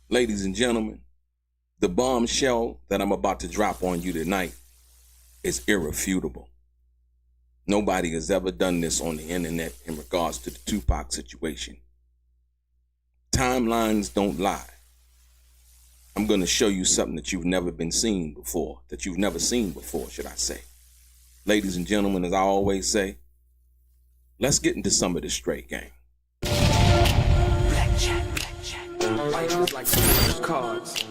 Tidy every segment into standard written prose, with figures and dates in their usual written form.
Ladies and gentlemen, the bombshell that I'm about to drop on you tonight is irrefutable. Nobody has ever done this on the internet in regards to the Tupac situation. Timelines don't lie. I'm going to show you something that you've never seen before, should I say. Ladies and gentlemen, as I always say, let's get into some of this straight game. Blackjack. Life is like some cards.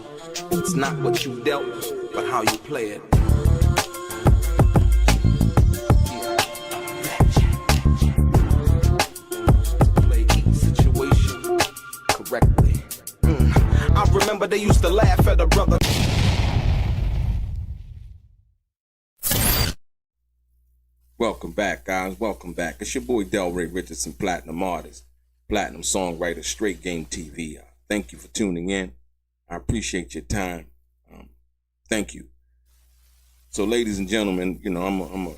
It's not what you dealt, but how you play it. Play each situation correctly. I remember they used to laugh at a brother. Welcome back, guys. Welcome back. It's your boy Delray Richardson, platinum artist, platinum songwriter, Straight Game TV. Thank you for tuning in. I appreciate your time. Thank you. So, ladies and gentlemen, you know, I'm a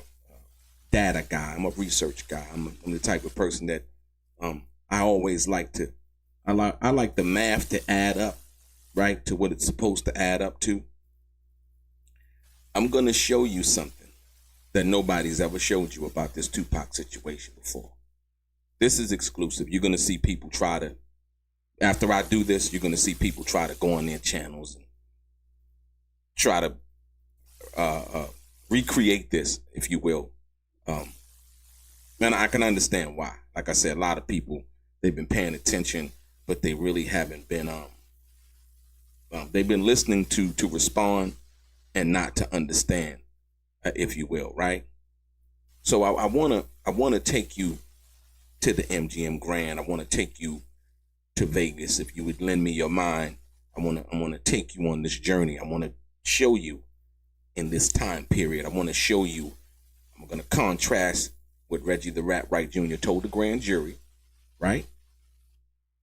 data guy. I'm a research guy. I'm the type of person that I always like to. I like the math to add up, right, to what it's supposed to add up to. I'm gonna show you something that nobody's ever showed you about this Tupac situation before. This is exclusive. You're gonna see people try to. After I do this, you're going to see people try to go on their channels and try to recreate this, if you will. And I can understand why. Like I said, a lot of people, they've been paying attention, but they really haven't been, they've been listening to respond and not to understand, if you will, right? So I want to take you to the MGM Grand. I want to take you to Vegas. If you would lend me your mind, I want to take you on this journey. I want to show you in this time period. I want to show you. I'm going to contrast what Reggie the Rat Wright Jr. told the grand jury, right?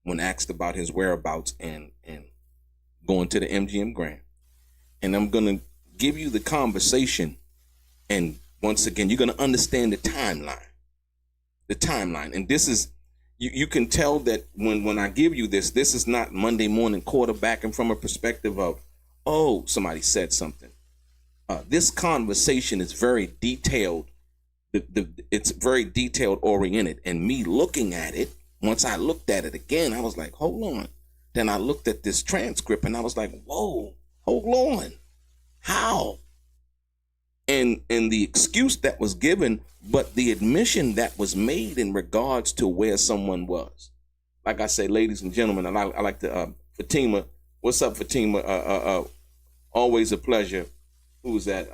When asked about his whereabouts and going to the MGM Grand. And I'm going to give you the conversation. And once again, you're going to understand the timeline. The timeline. And this is, you can tell that when I give you this is not Monday morning quarterbacking from a perspective of, oh, somebody said something. This conversation is very detailed. It's very detailed oriented. And me looking at it, once I looked at it again, I was like, hold on. Then I looked at this transcript and I was like, whoa, hold on. How? And the excuse that was given, but the admission that was made in regards to where someone was. Like I say, ladies and gentlemen, and I like to, Fatima, what's up, Fatima? Always a pleasure. Who's that?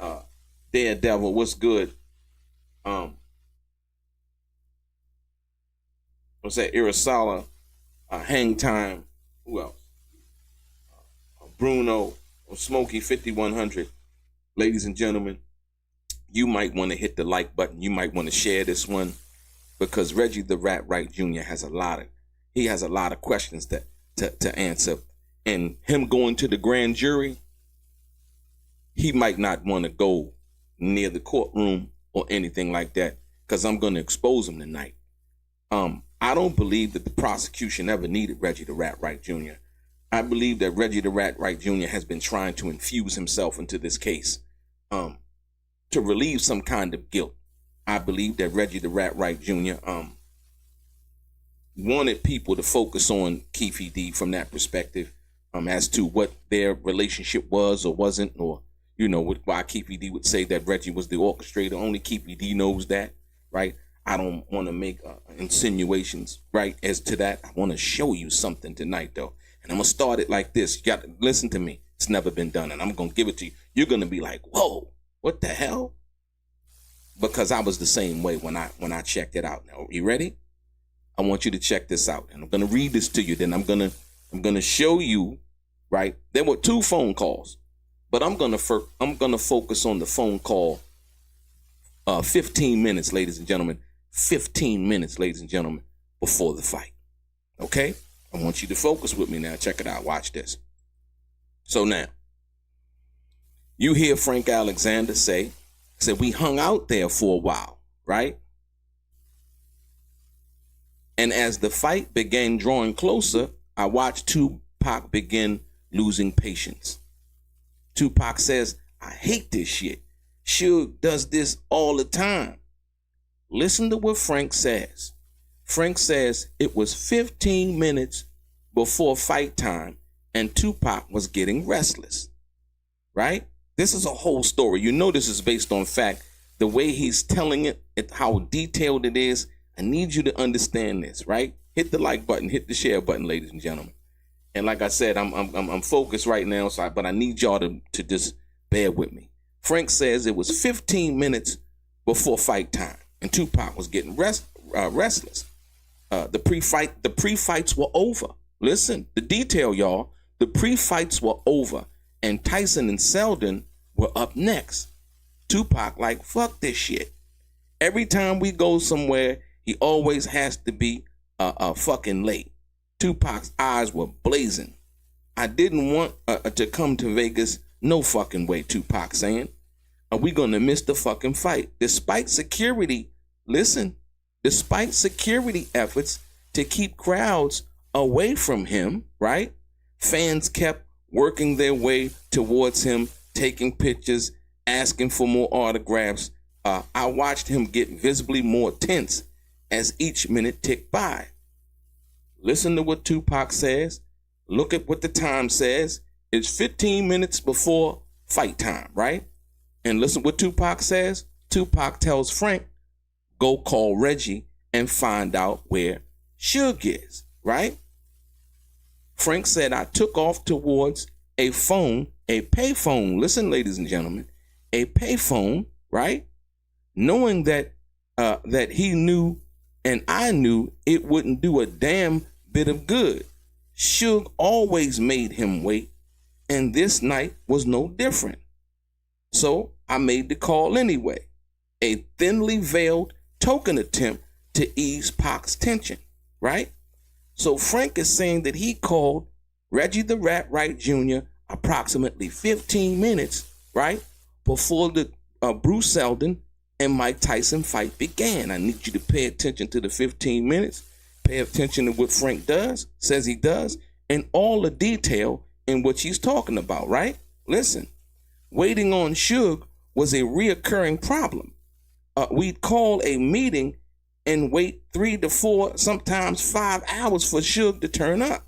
Daredevil, what's good? What's that? Irasala, Hang Time. Who else? Bruno, or Smokey 5100. Ladies and gentlemen, you might want to hit the like button. You might want to share this one because Reggie the Rat Wright Jr. has a lot of questions to answer. And him going to the grand jury, he might not want to go near the courtroom or anything like that because I'm going to expose him tonight. I don't believe that the prosecution ever needed Reggie the Rat Wright Jr. I believe that Reggie the Rat Wright Jr. has been trying to infuse himself into this case to relieve some kind of guilt. I believe that Reggie the Rat Wright Jr. Wanted people to focus on Kefi D from that perspective as to what their relationship was or wasn't, or, you know, why Kefi D would say that Reggie was the orchestrator. Only Kefi D knows that, right? I don't want to make insinuations, right, as to that. I want to show you something tonight, though. And I'm going to start it like this. You got to listen to me. It's never been done, and I'm going to give it to you. You're going to be like, whoa, what the hell? Because I was the same way when I checked it out. Now, you ready? I want you to check this out, and I'm going to read this to you. Then I'm going to show you, right? There were 2 phone calls, but I'm going to focus on the phone call 15 minutes, ladies and gentlemen. 15 minutes, ladies and gentlemen, before the fight. Okay? I want you to focus with me now. Check it out. Watch this. So now, you hear Frank Alexander say, we hung out there for a while, right? And as the fight began drawing closer, I watched Tupac begin losing patience. Tupac says, I hate this shit. Suge does this all the time. Listen to what Frank says. Frank says it was 15 minutes before fight time and Tupac was getting restless, right? This is a whole story. You know this is based on fact. The way he's telling it, how detailed it is, I need you to understand this, right? Hit the like button, hit the share button, ladies and gentlemen. And like I said, I'm focused right now, but I need y'all to just bear with me. Frank says it was 15 minutes before fight time, and Tupac was getting restless. The pre-fights were over. Listen, the detail, y'all. The pre-fights were over, and Tyson and Seldon were up next. Tupac like, fuck this shit. Every time we go somewhere, he always has to be fucking late. Tupac's eyes were blazing. I didn't want to come to Vegas. No fucking way, Tupac saying. Are we gonna miss the fucking fight? Despite security efforts to keep crowds away from him, right? Fans kept working their way towards him, taking pictures, asking for more autographs. I watched him get visibly more tense as each minute ticked by. Listen to what Tupac says. Look at what the time says. It's 15 minutes before fight time, right? And listen what Tupac says. Tupac tells Frank, go call Reggie and find out where Suge is, right? Frank said, I took off towards a payphone. Listen, ladies and gentlemen, a payphone, right? Knowing that he knew and I knew it wouldn't do a damn bit of good. Suge always made him wait, and this night was no different. So I made the call anyway, a thinly veiled token attempt to ease Pac's tension, right? So Frank is saying that he called Reggie the Rat Wright Jr. approximately 15 minutes, right, before the Bruce Seldon and Mike Tyson fight began. I need you to pay attention to the 15 minutes. Pay attention to what Frank says he does, and all the detail in which he's talking about, right? Listen, waiting on Suge was a reoccurring problem. We'd call a meeting and wait 3 to 4, sometimes 5 hours for Suge to turn up.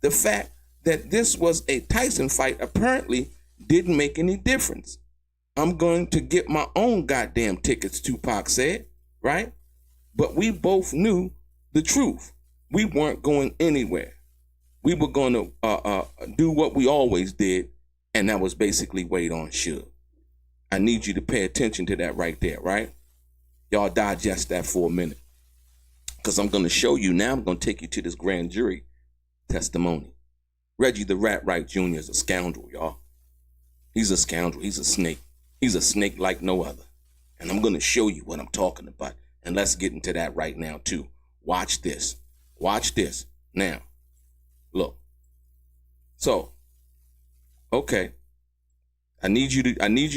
The fact that this was a Tyson fight apparently didn't make any difference. I'm going to get my own goddamn tickets, Tupac said, right? But we both knew the truth. We weren't going anywhere. We were going to do what we always did, and that was basically wait on Suge. I need you to pay attention to that right there, right? Y'all digest that for a minute. Because I'm going to show you now, I'm going to take you to this grand jury testimony. Reggie the Rat Wright Jr. is a scoundrel, y'all. He's a scoundrel. He's a snake. He's a snake like no other. And I'm going to show you what I'm talking about. And let's get into that right now, too. Watch this. Watch this. Now, look. So, okay. I need you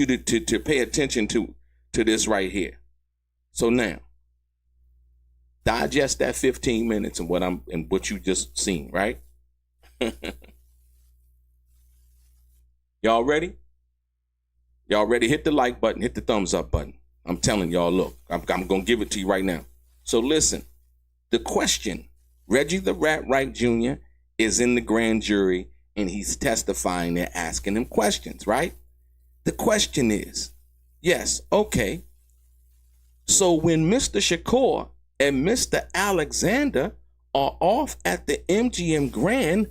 to pay attention to this right here. So now, digest that 15 minutes and what you just seen, right? Y'all ready? Y'all ready? Hit the like button, hit the thumbs up button. I'm telling y'all, look, I'm going to give it to you right now. So listen, the question, Reggie the Rat Wright Jr. is in the grand jury and he's testifying. They're asking him questions, right? The question is, yes, okay. So when Mr. Shakur and Mr. Alexander are off at the MGM Grand,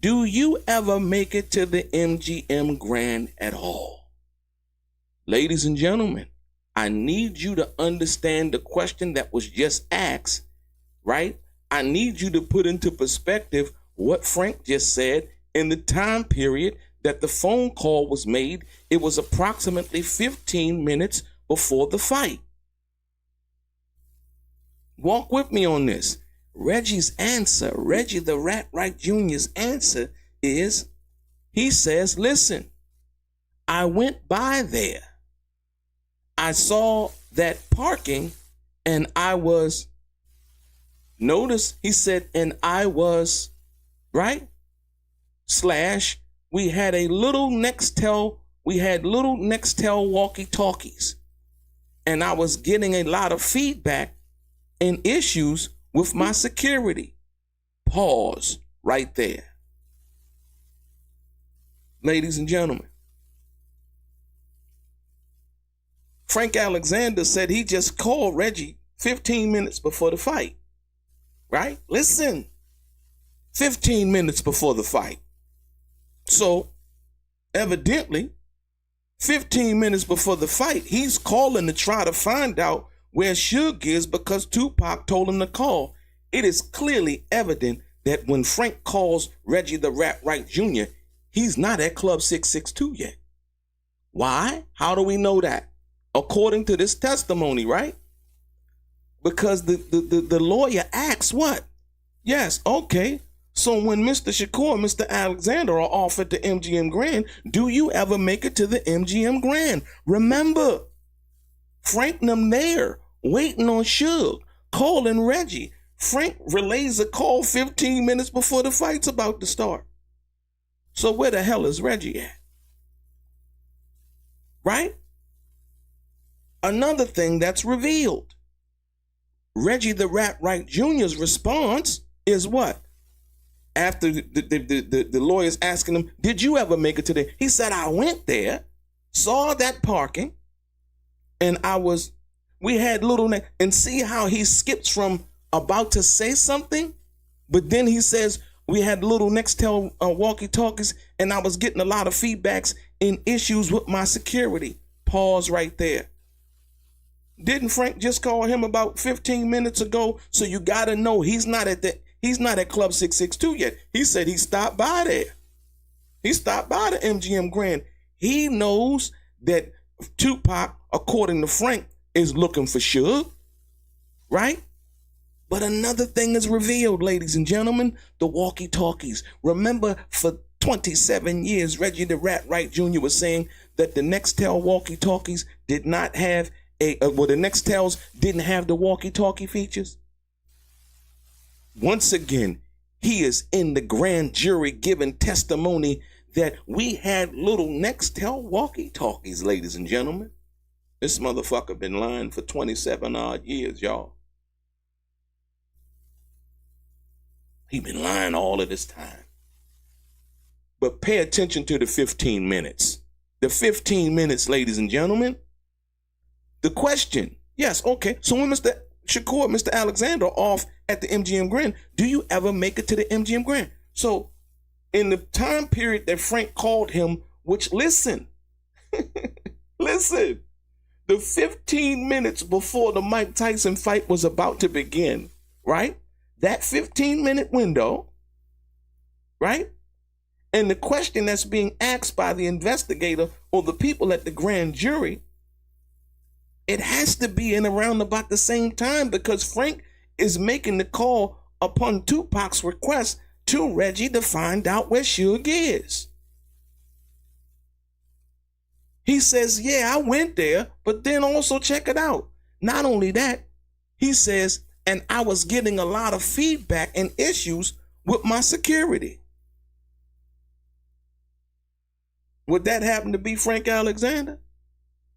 do you ever make it to the MGM Grand at all? Ladies and gentlemen, I need you to understand the question that was just asked, right? I need you to put into perspective what Frank just said in the time period that the phone call was made. It was approximately 15 minutes before the fight. Walk with me on this. Reggie's answer, Reggie the Rat Wright Jr.'s answer is, he says, listen, I went by there. I saw that parking and I was, notice he said, and I was, right? / we had little Nextel walkie-talkies. And I was getting a lot of feedback and issues with my security. Pause right there. Ladies and gentlemen, Frank Alexander said he just called Reggie 15 minutes before the fight. Right? Listen, 15 minutes before the fight. So, evidently, 15 minutes before the fight, he's calling to try to find out where Suge is because Tupac told him to call. It is clearly evident that when Frank calls Reggie the Wright Jr., he's not at Club 662 yet. Why? How do we know that? According to this testimony, right? Because the lawyer asks what? Yes, okay. So when Mr. Shakur and Mr. Alexander are off at the MGM Grand, do you ever make it to the MGM Grand? Remember, Frank and them there, waiting on Suge, calling Reggie. Frank relays a call 15 minutes before the fight's about to start. So where the hell is Reggie at? Right? Another thing that's revealed. Reggie the Wright Jr.'s response is what? After the lawyer's asking him, did you ever make it to there? He said, I went there, saw that parking, and we had little, and see how he skips from about to say something, but then he says, we had little Nextel walkie-talkies, and I was getting a lot of feedbacks and issues with my security. Pause right there. Didn't Frank just call him about 15 minutes ago? So you got to know he's not at Club 662 yet. He said he stopped by there. He stopped by the MGM Grand. He knows that Tupac, according to Frank, is looking for Suge, right? But another thing is revealed, ladies and gentlemen, the walkie-talkies. Remember, for 27 years, Reggie the Wright Jr. was saying that the Nextel walkie-talkies did not have the Nextels didn't have the walkie-talkie features. Once again, he is in the grand jury giving testimony that we had little Nextel walkie-talkies, ladies and gentlemen. This motherfucker been lying for 27 odd years, y'all. He been lying all of this time. But pay attention to the 15 minutes. The 15 minutes, ladies and gentlemen. The question, yes, okay. So when Mr. Shakur, Mr. Alexander are off at the MGM Grand, do you ever make it to the MGM Grand? So in the time period that Frank called him, which listen, listen, the 15 minutes before the Mike Tyson fight was about to begin, right? That 15-minute window, right? And the question that's being asked by the investigator or the people at the grand jury, it has to be in around about the same time because Frank is making the call upon Tupac's request to Reggie to find out where Suge is. He says, yeah, I went there, but then also check it out. Not only that, he says, and I was getting a lot of feedback and issues with my security. Would that happen to be Frank Alexander?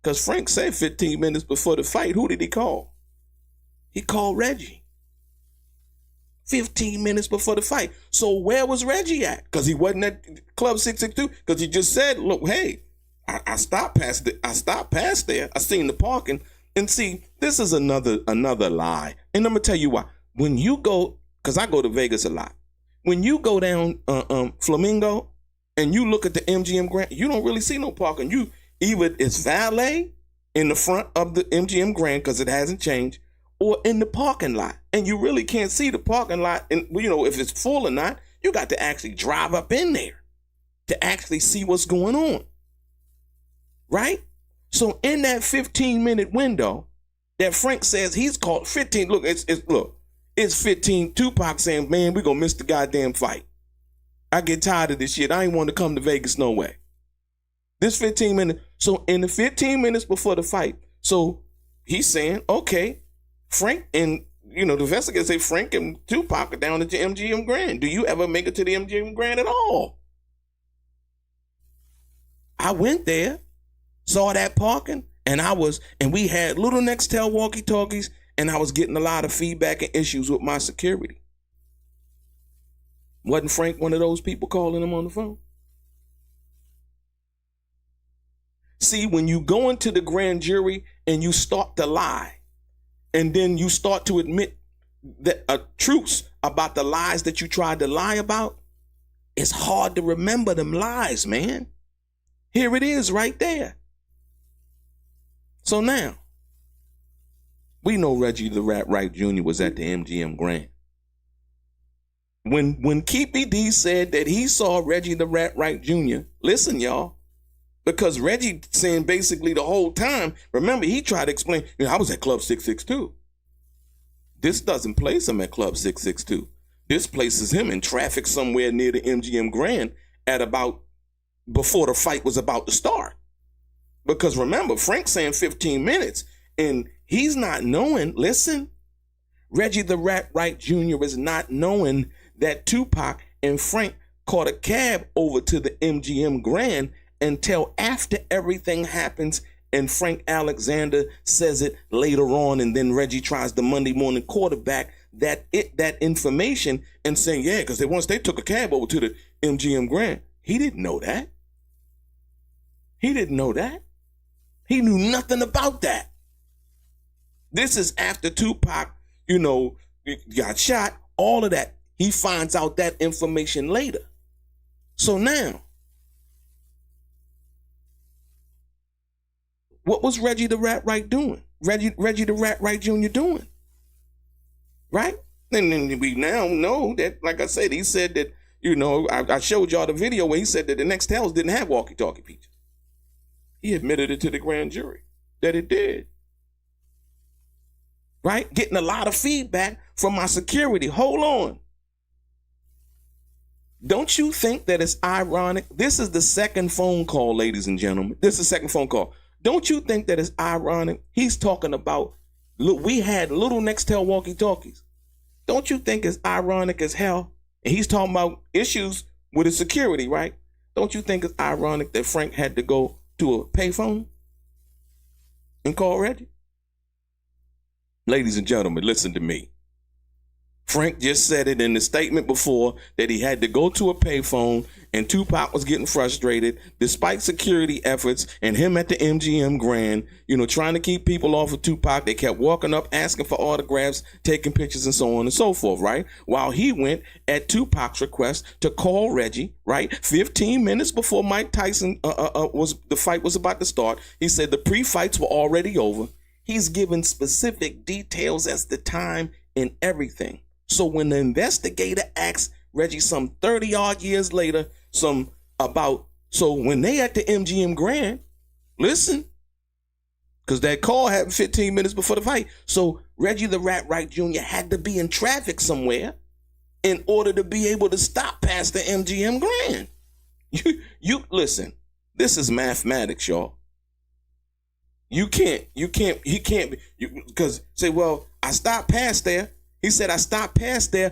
Because Frank said 15 minutes before the fight, who did he call? He called Reggie. 15 minutes before the fight. So where was Reggie at? Because he wasn't at Club 662. Because he just said, look, hey, I stopped past there. I seen the parking. And see, this is another lie. And I'm going to tell you why. When you go, because I go to Vegas a lot. When you go down Flamingo and you look at the MGM Grand, you don't really see no parking. Either it's valet in the front of the MGM Grand because it hasn't changed, or in the parking lot. And you really can't see the parking lot. And, if it's full or not, you got to actually drive up in there to actually see what's going on. Right? So in that 15-minute window that Frank says he's called 15, look, it's 15. Tupac saying, man, we're going to miss the goddamn fight. I get tired of this shit. I ain't want to come to Vegas no way. This 15 minutes. So in the 15 minutes before the fight, so he's saying, okay, Frank and, the investigators say Frank and Tupac are down at the MGM Grand. Do you ever make it to the MGM Grand at all? I went there, saw that parking, and we had little Nextel walkie-talkies, and I was getting a lot of feedback and issues with my security. Wasn't Frank one of those people calling him on the phone? See, when you go into the grand jury and you start to lie, and then you start to admit that truths about the lies that you tried to lie about, it's hard to remember them lies, man. Here it is right there. So now, we know Reggie the Rat Wright Jr. was at the MGM Grand. When Kefi D said that he saw Reggie the Rat Wright Jr., listen, y'all, because Reggie saying basically the whole time, remember, he tried to explain, I was at Club 662. This doesn't place him at Club 662. This places him in traffic somewhere near the MGM Grand at about before the fight was about to start. Because remember, Frank's saying 15 minutes, and he's not knowing, listen, Reggie the Rat Wright Jr. is not knowing that Tupac and Frank caught a cab over to the MGM Grand until after everything happens and Frank Alexander says it later on, and then Reggie tries the Monday morning quarterback that information and saying, yeah, because once they took a cab over to the MGM Grand. He didn't know that. He didn't know that. He knew nothing about that. This is after Tupac, got shot, all of that. He finds out that information later. So now, what was Reggie the Rat Wright doing? Reggie the Rat Wright Jr. doing? Right? And then we now know that, like I said, he said that, I showed y'all the video where he said that the Nextels didn't have walkie-talkie features. He admitted it to the grand jury that it did. Right? Getting a lot of feedback from my security. Hold on. Don't you think that it's ironic? This is the second phone call, ladies and gentlemen. This is the second phone call. Don't you think that it's ironic? He's talking about, look, we had little Nextel walkie-talkies. Don't you think it's ironic as hell? And he's talking about issues with his security, right? Don't you think it's ironic that Frank had to go to a payphone and call Reggie? Ladies and gentlemen, listen to me. Frank just said it in the statement before that he had to go to a payphone, and Tupac was getting frustrated despite security efforts and him at the MGM Grand, trying to keep people off of Tupac. They kept walking up, asking for autographs, taking pictures and so on and so forth, right? While he went at Tupac's request to call Reggie, right? 15 minutes before Mike Tyson the fight was about to start. He said the pre-fights were already over. He's given specific details as the time and everything. So when the investigator asks Reggie some 30 odd years later, so when they at the MGM Grand, listen, because that call happened 15 minutes before the fight. So Reggie the Rat Wright Jr. had to be in traffic somewhere in order to be able to stop past the MGM Grand. You listen, this is mathematics, y'all. He can't, because say, well, I stopped past there. He said, I stopped past there,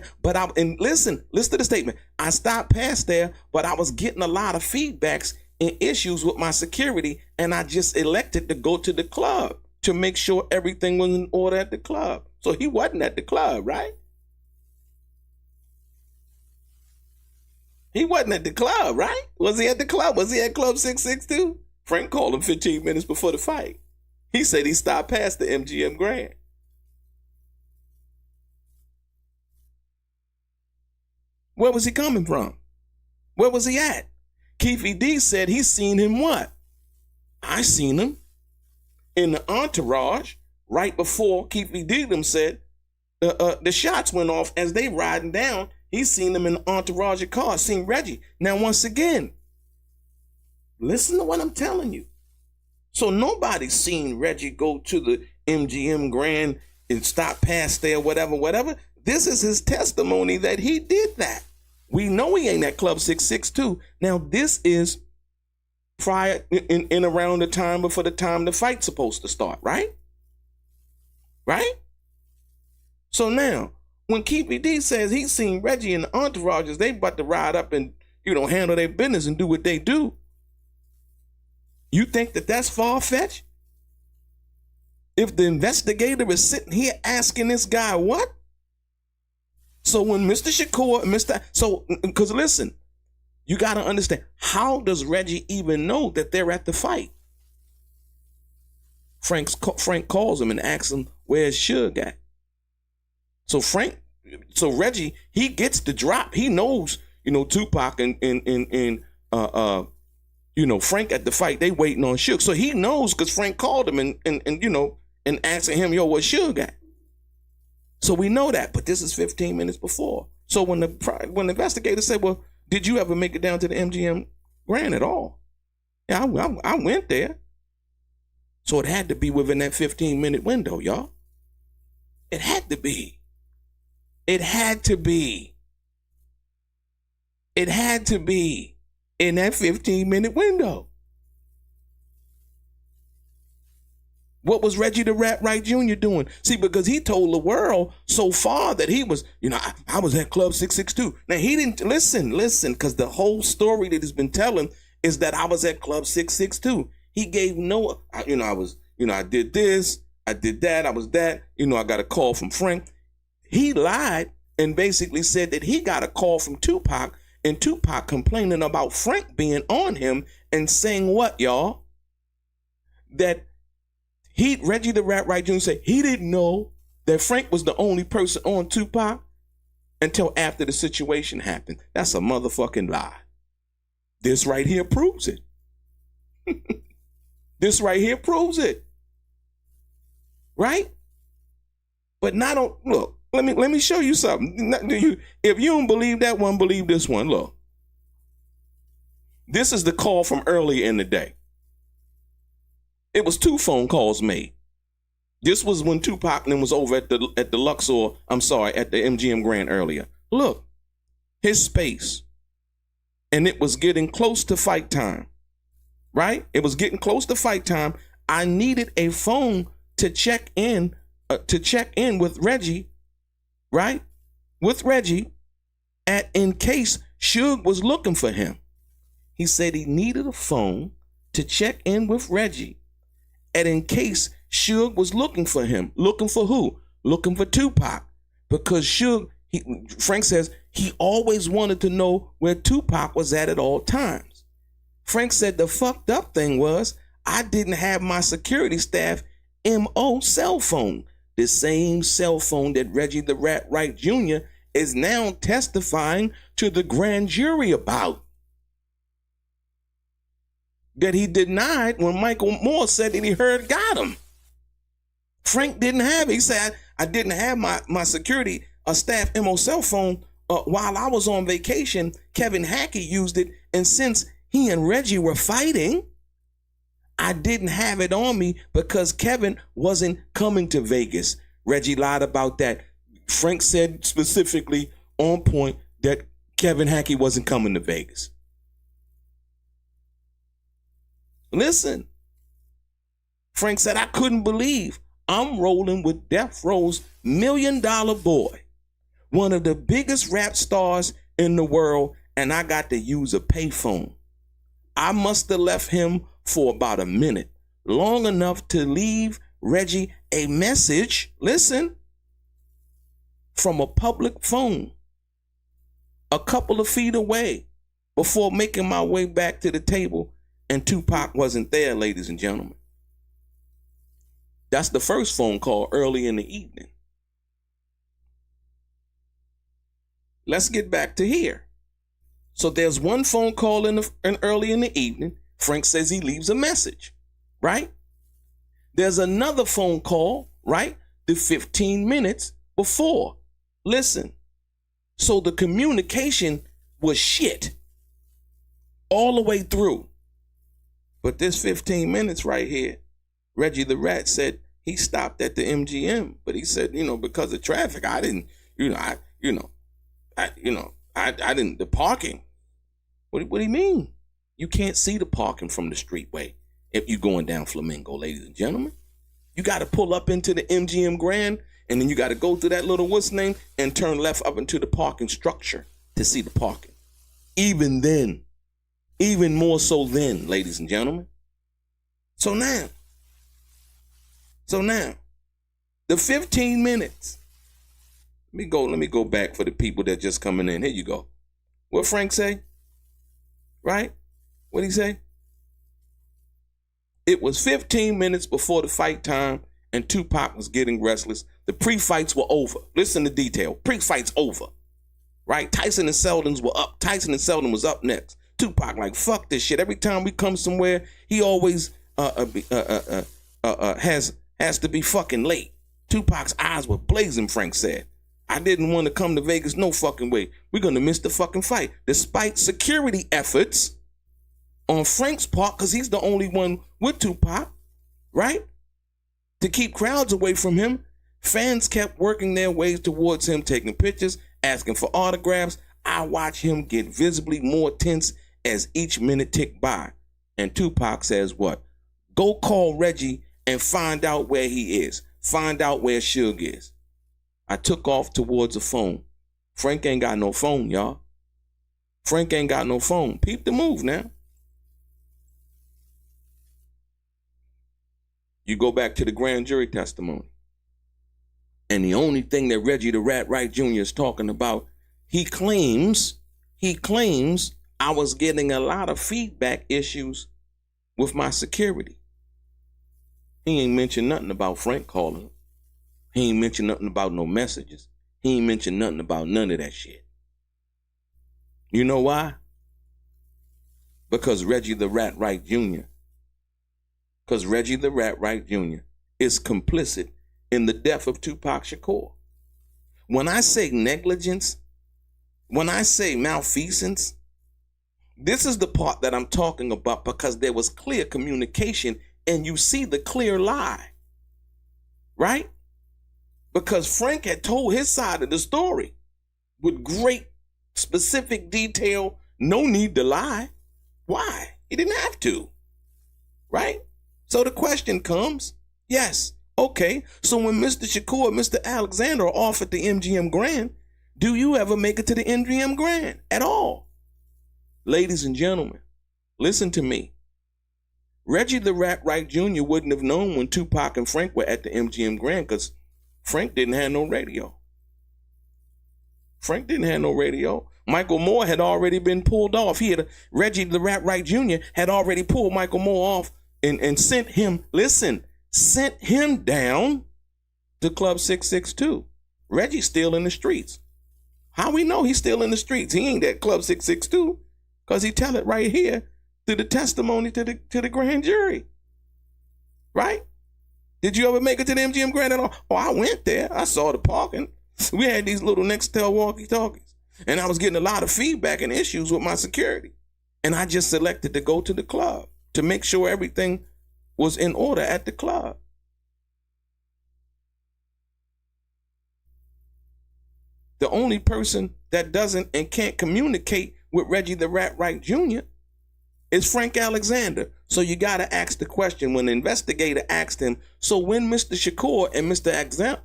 and listen to the statement. I stopped past there, but I was getting a lot of feedbacks and issues with my security, and I just elected to go to the club to make sure everything was in order at the club. So he wasn't at the club, right? He wasn't at the club, right? Was he at the club? Was he at Club 662? Frank called him 15 minutes before the fight. He said he stopped past the MGM Grand. Where was he coming from? Where was he at? Kefi D said he's seen him what? I seen him in the entourage right before Kefi D them said the shots went off as they riding down. He's seen them in the entourage of cars, seen Reggie. Now, once again, listen to what I'm telling you. So nobody's seen Reggie go to the MGM Grand and stop past there, whatever. This is his testimony that he did that. We know he ain't at Club 662. Now, this is prior in around the time before the time the fight's supposed to start, right? Right? So now, when Kefi D says he's seen Reggie and the entourages, they about to ride up and, handle their business and do what they do. You think that that's far-fetched? If the investigator is sitting here asking this guy what? So when Mr. Shakur, because listen, you got to understand, how does Reggie even know that they're at the fight? Frank calls him and asks him, where's Suge at? So Reggie, he gets the drop. He knows, Tupac and Frank at the fight, they waiting on Suge. So he knows because Frank called him and asking him, yo, where's Suge at? So we know that, but this is 15 minutes before. So when the investigator said, well, did you ever make it down to the MGM Grand at all? Yeah, I went there. So it had to be within that 15-minute window, y'all. It had to be. It had to be. It had to be in that 15-minute window. What was Reggie Wright Jr. doing? See, because he told the world so far that he was, I was at Club 662. Now, he didn't, listen, because the whole story that he's been telling is that I was at Club 662. He gave I did this, I did that, I was that, I got a call from Frank. He lied and basically said that he got a call from Tupac, and Tupac complaining about Frank being on him and saying what, y'all? That Reggie Wright Jr. said he didn't know that Frank was the only person on Tupac until after the situation happened. That's a motherfucking lie. This right here proves it. This right here proves it. Right? But look, let me show you something. If you don't believe that one, believe this one. Look. This is the call from earlier in the day. It was 2 phone calls made. This was when Tupac and was over at the at the MGM Grand earlier. Look, his space. And it was getting close to fight time. Right? It was getting close to fight time. I needed a phone to check in with Reggie, right? With Reggie, in case Suge was looking for him. He said he needed a phone to check in with Reggie, and in case Suge was looking for him. Looking for who? Looking for Tupac. Because Suge, Frank says, he always wanted to know where Tupac was at all times. Frank said the fucked up thing was, I didn't have my security staff MO cell phone. The same cell phone that Reggie the Rat Wright Jr. is now testifying to the grand jury about. That he denied when Michael Moore said that he heard got him. Frank didn't have it. He said, I didn't have my security staff MO cell phone while I was on vacation. Kevin Hackey used it, and since he and Reggie were fighting, I didn't have it on me because Kevin wasn't coming to Vegas. Reggie lied about that. Frank said specifically on point that Kevin Hackey wasn't coming to Vegas. Listen, Frank said, I couldn't believe I'm rolling with Death Row's $1 Million Boy, one of the biggest rap stars in the world, and I got to use a payphone. I must have left him for about a minute, long enough to leave Reggie a message, listen, from a public phone a couple of feet away before making my way back to the table, and Tupac wasn't there, ladies and gentlemen. That's the first phone call early in the evening. Let's get back to here. So there's one phone call early in the evening. Frank says he leaves a message, right? There's another phone call, right? The 15 minutes before. Listen. So the communication was shit all the way through. But this 15 minutes right here, Reggie the Rat said he stopped at the MGM, but he said, because of traffic, I didn't, the parking. What do you mean? You can't see the parking from the streetway if you're going down Flamingo, ladies and gentlemen. You got to pull up into the MGM Grand, and then you got to go through that little what's name and turn left up into the parking structure to see the parking. Even then, even more so then, ladies and gentlemen. So now, the 15 minutes. Let me go back for the people that just coming in. Here you go. What Frank say? Right? What'd he say? It was 15 minutes before the fight time and Tupac was getting restless. The pre-fights were over. Listen to detail. Pre-fights over. Right? Tyson and Seldon was up next. Tupac like, fuck this shit. Every time we come somewhere, he always has to be fucking late. Tupac's eyes were blazing, Frank said. I didn't want to come to Vegas no fucking way. We're going to miss the fucking fight. Despite security efforts on Frank's part, because he's the only one with Tupac, right? To keep crowds away from him, fans kept working their ways towards him, taking pictures, asking for autographs. I watched him get visibly more tense as each minute ticked by. And Tupac says what? Go call Reggie and find out where he is. Find out where Suge is. I took off towards the phone. Frank ain't got no phone, y'all. Frank ain't got no phone. Peep the move now. You go back to the grand jury testimony. And the only thing that Reggie the Rat Wright Jr. is talking about, he claims I was getting a lot of feedback issues with my security. He ain't mentioned nothing about Frank calling him. He ain't mentioned nothing about no messages. He ain't mentioned nothing about none of that shit. You know why? Because Reggie the Rat Wright Jr. Because Reggie the Rat Wright Jr. is complicit in the death of Tupac Shakur. When I say negligence, when I say malfeasance, this is the part that I'm talking about because there was clear communication and you see the clear lie, right? Because Frank had told his side of the story with great specific detail, no need to lie. Why? He didn't have to, right? So the question comes, yes, okay, so when Mr. Shakur and Mr. Alexander are off at the MGM Grand, do you ever make it to the MGM Grand at all? Ladies and gentlemen, listen to me. Reggie the Rat Wright Jr. wouldn't have known when Tupac and Frank were at the MGM Grand because Frank didn't have no radio. Frank didn't have no radio. Michael Moore had already been pulled off. Reggie the Rat Wright Jr. had already pulled Michael Moore off and sent him down to Club 662. Reggie's still in the streets. How we know he's still in the streets? He ain't at Club 662 because he tell it right here through the testimony to the grand jury. Right? Did you ever make it to the MGM Grand at all? Oh, I went there. I saw the parking. We had these little Nextel walkie-talkies. And I was getting a lot of feedback and issues with my security. And I just selected to go to the club to make sure everything was in order at the club. The only person that doesn't and can't communicate with Reggie the Rat Wright Jr. is Frank Alexander. So you got to ask the question when the investigator asked him, so when Mr. Shakur and Mr.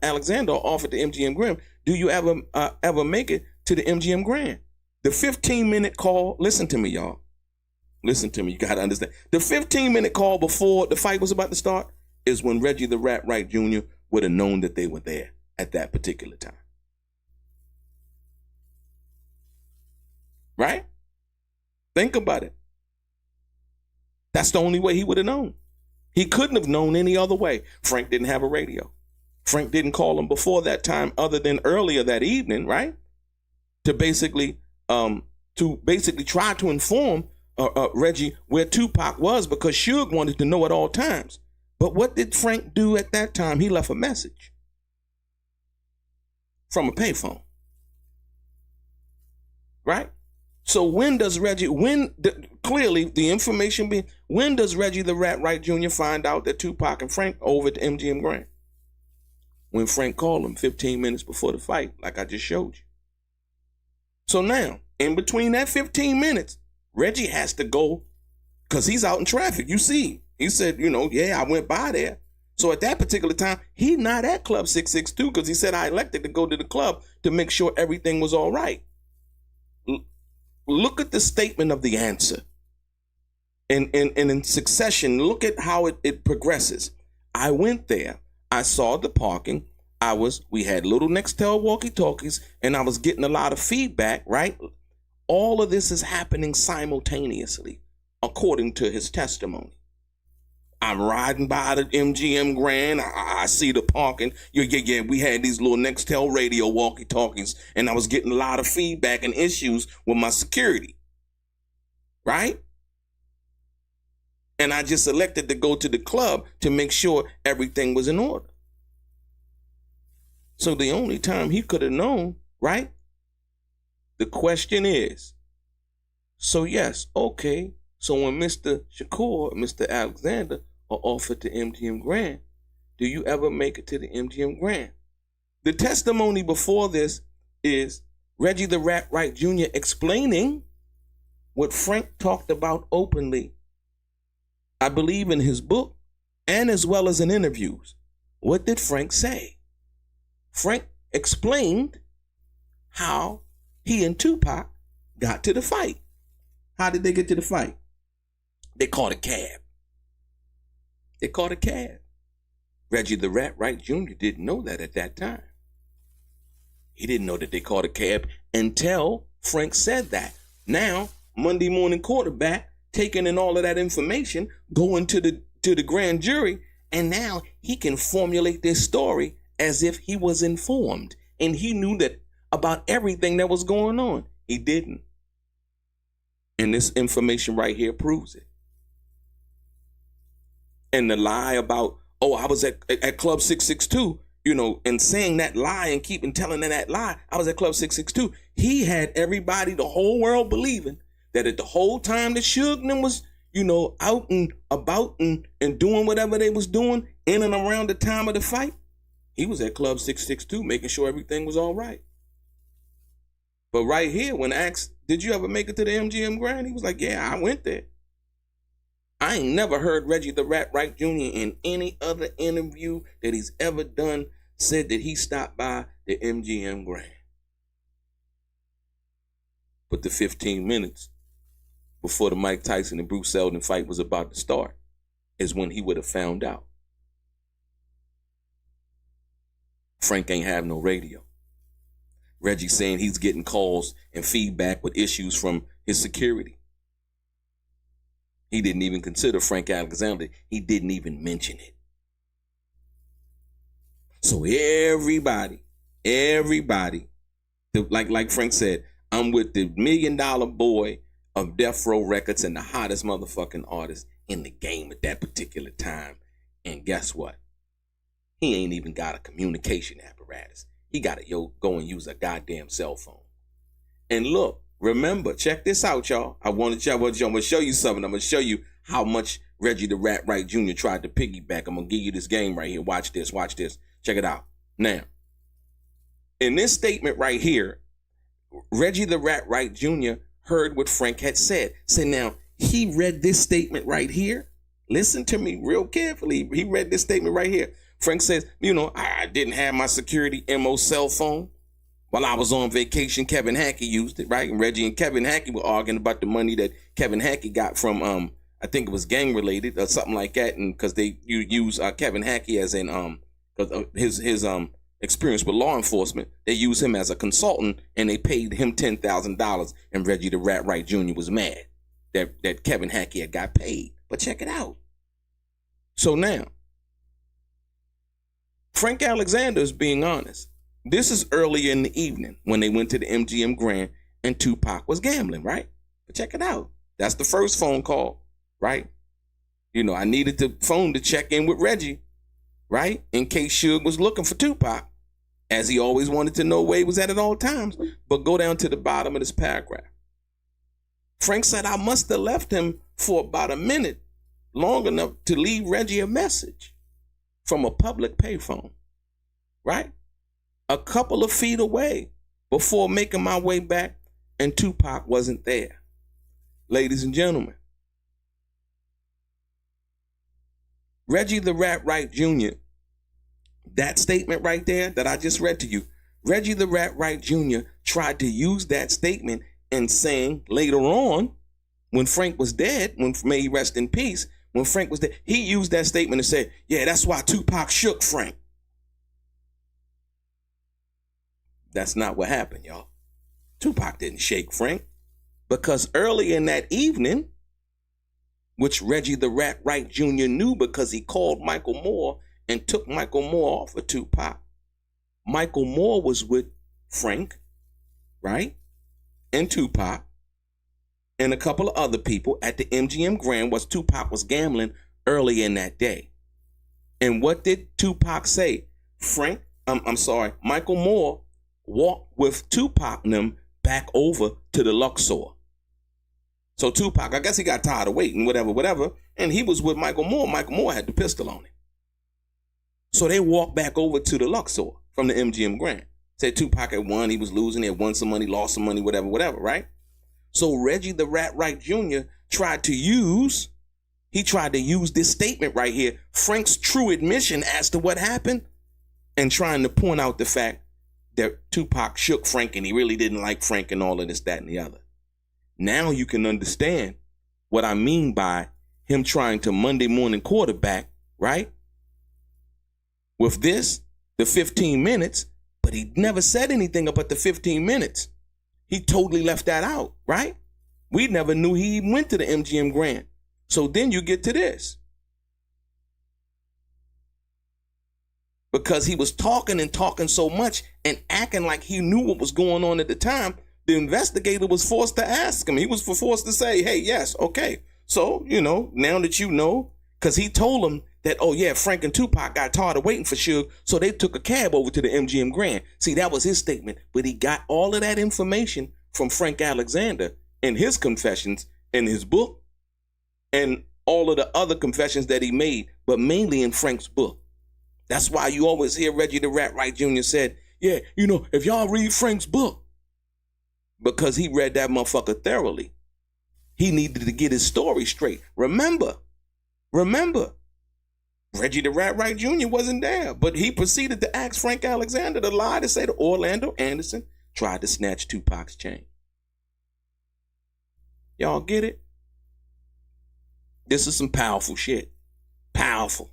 Alexander are off at the MGM Grand, do you ever make it to the MGM Grand? The 15-minute call, listen to me, y'all. Listen to me, you got to understand. The 15-minute call before the fight was about to start is when Reggie the Rat Wright Jr. would have known that they were there at that particular time. Right? Think about it. That's the only way he would have known. He couldn't have known any other way. Frank didn't have a radio. Frank didn't call him before that time other than earlier that evening, right? To basically try to inform Reggie where Tupac was because Suge wanted to know at all times. But what did Frank do at that time? He left a message from a payphone. Right? So when does Reggie the Rat Wright Jr. find out that Tupac and Frank over at the MGM Grand? When Frank called him 15 minutes before the fight, like I just showed you. So now, in between that 15 minutes, Reggie has to go because he's out in traffic. You see, he said, I went by there. So at that particular time, he's not at Club 662 because he said, I elected to go to the club to make sure everything was all right. Look at the statement of the answer. And in succession, look at how it progresses. I went there. I saw the parking. We had little Nextel walkie-talkies, and I was getting a lot of feedback, right? All of this is happening simultaneously, according to his testimony. I'm riding by the MGM Grand. I see the parking. Yeah. We had these little Nextel radio walkie-talkies, and I was getting a lot of feedback and issues with my security, right? And I just elected to go to the club to make sure everything was in order. So the only time he could have known, right? The question is, so yes, okay. So when Mr. Shakur, Mr. Alexander are offered to MGM Grand, do you ever make it to the MGM Grand? The testimony before this is Reggie the Rat Wright Jr. explaining what Frank talked about openly, I believe in his book and as well as in interviews. What did Frank say? Frank explained how he and Tupac got to the fight. How did they get to the fight? They caught a cab. Reggie the Rat Wright Jr. didn't know that at that time. He didn't know that they caught a cab until Frank said that. Now, Monday morning quarterback, taking in all of that information, going to the grand jury, and now he can formulate this story as if he was informed and he knew that about everything that was going on. He didn't. And this information right here proves it. And the lie about, I was at Club 662, and saying that lie and keeping telling that lie, I was at Club 662. He had everybody, the whole world believing that at the whole time that Suge Knight was, out and about and doing whatever they was doing in and around the time of the fight, he was at Club 662 making sure everything was all right. But right here, when asked, did you ever make it to the MGM Grand? He was like, yeah, I went there. I ain't never heard Reggie the Rat Wright Jr. in any other interview that he's ever done said that he stopped by the MGM Grand. But the 15 minutes before the Mike Tyson and Bruce Seldon fight was about to start is when he would have found out. Frank ain't have no radio. Reggie saying he's getting calls and feedback with issues from his security. He didn't even consider Frank Alexander. He didn't even mention it. So everybody, like Frank said, I'm with the $1 million boy of Death Row Records and the hottest motherfucking artist in the game at that particular time. And guess what? He ain't even got a communication apparatus. He got to go and use a goddamn cell phone. And look, remember, check this out, y'all. I'm going to show you something. I'm going to show you how much Reggie the Rat Wright Jr. tried to piggyback. I'm going to give you this game right here. Watch this. Check it out. Now, in this statement right here, Reggie the Rat Wright Jr. heard what Frank had said. So now, he read this statement right here. Listen to me real carefully. He read this statement right here. Frank says, I didn't have my security MO cell phone. While I was on vacation, Kevin Hackey used it, right? And Reggie and Kevin Hackey were arguing about the money that Kevin Hackey got from, I think it was gang related or something like that. And because they use Kevin Hackey as an, his experience with law enforcement, they use him as a consultant and they paid him $10,000. And Reggie the Rat Wright Jr. was mad that Kevin Hackey had got paid. But check it out. So now, Frank Alexander is being honest. This is early in the evening when they went to the MGM Grand and Tupac was gambling, right? But check it out. That's the first phone call, right? I needed the phone to check in with Reggie, right? In case Suge was looking for Tupac, as he always wanted to know where he was at all times. But go down to the bottom of this paragraph. Frank said, I must have left him for about a minute, long enough to leave Reggie a message from a public payphone, right? A couple of feet away before making my way back, and Tupac wasn't there. Ladies and gentlemen, Reggie the Rat Wright Jr., that statement right there that I just read to you, Reggie the Rat Wright Jr. tried to use that statement and saying later on, when Frank was dead, when may he rest in peace, when Frank was dead, he used that statement and said, yeah, that's why Tupac shook Frank. That's not what happened, y'all. Tupac didn't shake Frank, because early in that evening, which Reggie the Rat Wright Jr. knew because he called Michael Moore and took Michael Moore off of Tupac. Michael Moore was with Frank, right? And Tupac and a couple of other people at the MGM Grand was Tupac was gambling early in that day. And what did Tupac say? Michael Moore walked with Tupac and them back over to the Luxor. So Tupac, I guess he got tired of waiting, whatever, and he was with Michael Moore. Michael Moore had the pistol on him. So they walked back over to the Luxor from the MGM Grand. Said Tupac had won, he was losing, he had won some money, lost some money, whatever, right? So Reggie the Rat Wright Jr. tried to use this statement right here, Frank's true admission as to what happened, and trying to point out the fact that Tupac shook Frank and he really didn't like Frank and all of this, that, and the other. Now you can understand what I mean by him trying to Monday morning quarterback, right? With this, the 15 minutes, but he never said anything about the 15 minutes. He totally left that out, right? We never knew he even went to the MGM Grand. So then you get to this. Because he was talking so much and acting like he knew what was going on at the time, the investigator was forced to ask him. He was forced to say, hey, yes, okay. So, now that you know, because he told him that, oh, yeah, Frank and Tupac got tired of waiting for Suge, so they took a cab over to the MGM Grand. See, that was his statement. But he got all of that information from Frank Alexander in his confessions in his book and all of the other confessions that he made, but mainly in Frank's book. That's why you always hear Reggie the Rat Wright Jr. said, yeah, if y'all read Frank's book, because he read that motherfucker thoroughly. He needed to get his story straight. Remember, Reggie the Rat Wright Jr. wasn't there, but he proceeded to ask Frank Alexander to lie to say that Orlando Anderson tried to snatch Tupac's chain. Y'all get it? This is some powerful shit. Powerful.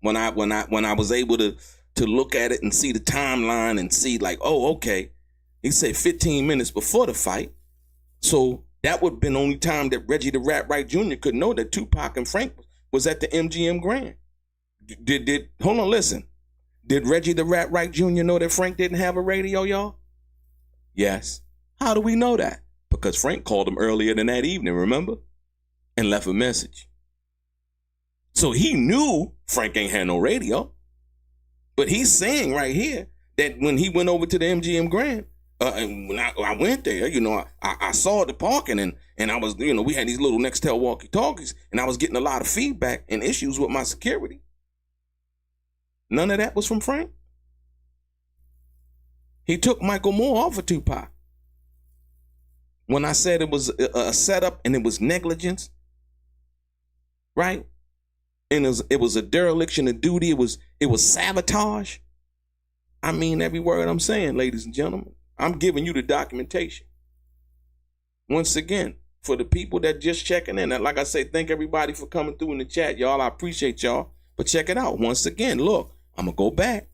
When I was able to look at it and see the timeline and see like, oh, okay. He said 15 minutes before the fight. So that would have been the only time that Reggie the Rat Wright Jr. could know that Tupac and Frank was at the MGM Grand. Hold on, listen. Did Reggie the Rat Wright Jr. know that Frank didn't have a radio, y'all? Yes. How do we know that? Because Frank called him earlier than that evening, remember? And left a message. So he knew Frank ain't had no radio. But he's saying right here that when he went over to the MGM Grand, and when I went there, I saw the parking and I was, we had these little Nextel walkie-talkies and I was getting a lot of feedback and issues with my security. None of that was from Frank. He took Michael Moore off of Tupac. When I said it was a setup and it was negligence, right? And it was a dereliction of duty. It was sabotage. I mean every word I'm saying, ladies and gentlemen. I'm giving you the documentation. Once again, for the people that just checking in, like I say, thank everybody for coming through in the chat, y'all. I appreciate y'all. But check it out. Once again, look, I'm going to go back.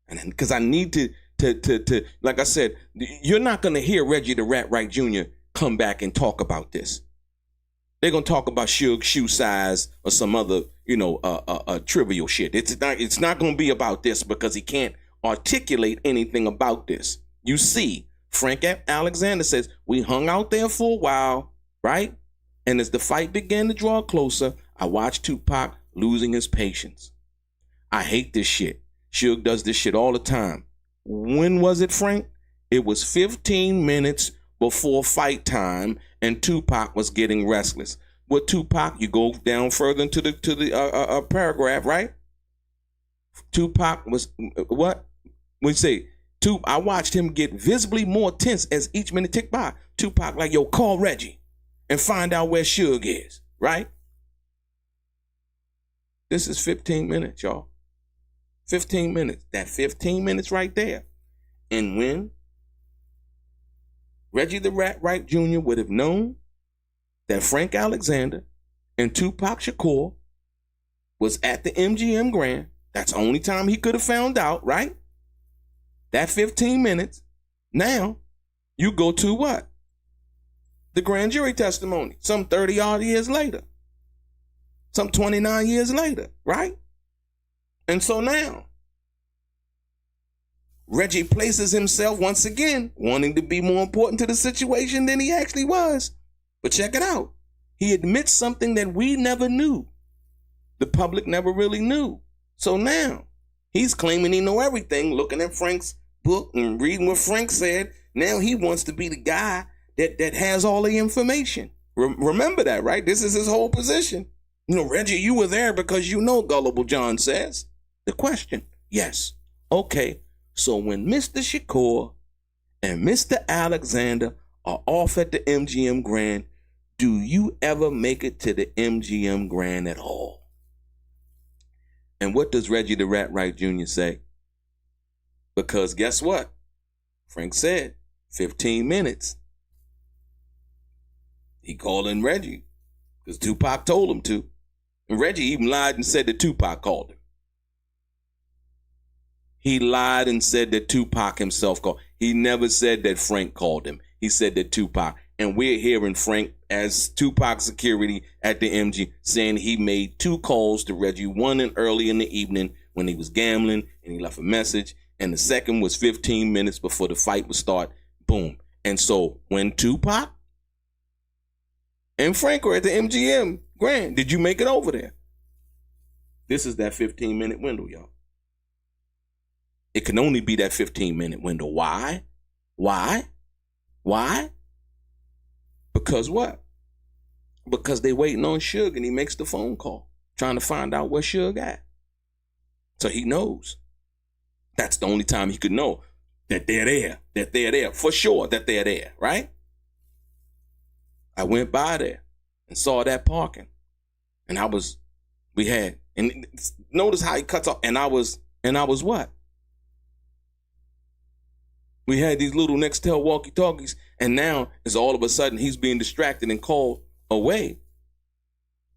And because I need to, like I said, you're not going to hear Reggie the Rat Wright Jr. come back and talk about this. They're going to talk about Suge shoe size or some other, trivial shit. It's not going to be about this because he can't articulate anything about this. You see, Frank Alexander says, we hung out there for a while, right? And as the fight began to draw closer, I watched Tupac losing his patience. I hate this shit. Suge does this shit all the time. When was it, Frank? It was 15 minutes before fight time, and Tupac was getting restless. With Tupac, you go down further into the paragraph, right? Tupac was, what? We say, I watched him get visibly more tense as each minute ticked by. Tupac like, yo, call Reggie and find out where Suge is, right? This is 15 minutes, y'all. 15 minutes. That 15 minutes right there. And when Reggie the Rat Wright Jr. would have known that Frank Alexander and Tupac Shakur was at the MGM Grand. That's the only time he could have found out, right? That 15 minutes. Now, you go to what? The grand jury testimony, some 30 odd years later. Some 29 years later, right? And so now, Reggie places himself once again, wanting to be more important to the situation than he actually was. But check it out. He admits something that we never knew. The public never really knew. So now, he's claiming he know everything, looking at Frank's book and reading what Frank said. Now he wants to be the guy that has all the information. Remember that, right? This is his whole position. You know, Reggie, you were there because you know, Gullible John says. The question, yes. Okay, so when Mr. Shakur and Mr. Alexander are off at the MGM Grand, do you ever make it to the MGM Grand at all? And what does Reggie the Rat Wright Jr. say? Because guess what? Frank said 15 minutes. He called in Reggie because Tupac told him to. And Reggie even lied and said that Tupac called him. He lied and said that Tupac himself called. He never said that Frank called him. He said that Tupac. And we're hearing Frank as Tupac security at the MG saying he made 2 calls to Reggie, one early in the evening when he was gambling and he left a message. And the second was 15 minutes before the fight would start. Boom. And so when Tupac and Frank were at the MGM Grand, did you make it over there? This is that 15-minute window, y'all. It can only be that 15-minute window. Why? Why? Why? Because what? Because they waiting on Suge and he makes the phone call, trying to find out where Suge at. So he knows. That's the only time he could know that they're there, for sure that they're there, right? I went by there and saw that parking. And and notice how he cuts off, and I was what? We had these little Nextel walkie-talkies, and now it's all of a sudden he's being distracted and called away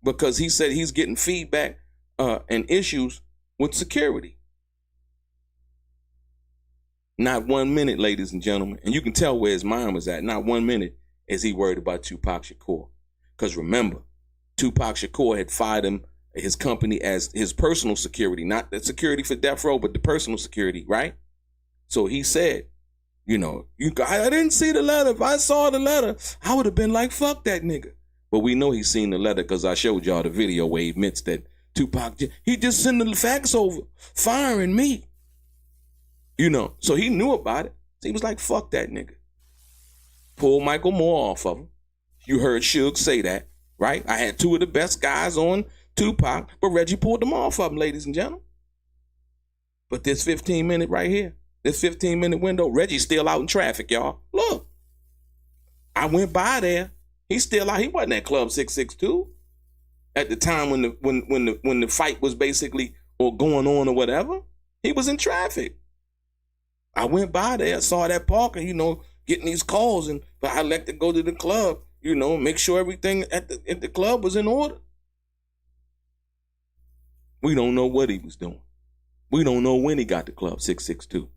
because he said he's getting feedback and issues with security. Not 1 minute, ladies and gentlemen, and you can tell where his mind was at. Not 1 minute is he worried about Tupac Shakur. Because remember, Tupac Shakur had fired his company as his personal security, not the security for death row, but the personal security, right? So he said, you know, I didn't see the letter. If I saw the letter, I would have been like, fuck that nigga. But we know he's seen the letter because I showed y'all the video where he admits that Tupac, he just sent the facts over, firing me. You know, so he knew about it. So he was like, fuck that nigga. Pull Michael Moore off of him. You heard Suge say that, right? I had 2 of the best guys on Tupac, but Reggie pulled them off of him, ladies and gentlemen. But this 15-minute right here, this 15-minute window, Reggie's still out in traffic, y'all. Look, I went by there. He's still out. He wasn't at Club 662 at the time when the fight was basically or going on or whatever. He was in traffic. I went by there, saw that parking, you know, getting these calls, but I let to go to the club, you know, make sure everything at the club was in order. We don't know what he was doing. We don't know when he got to Club 662.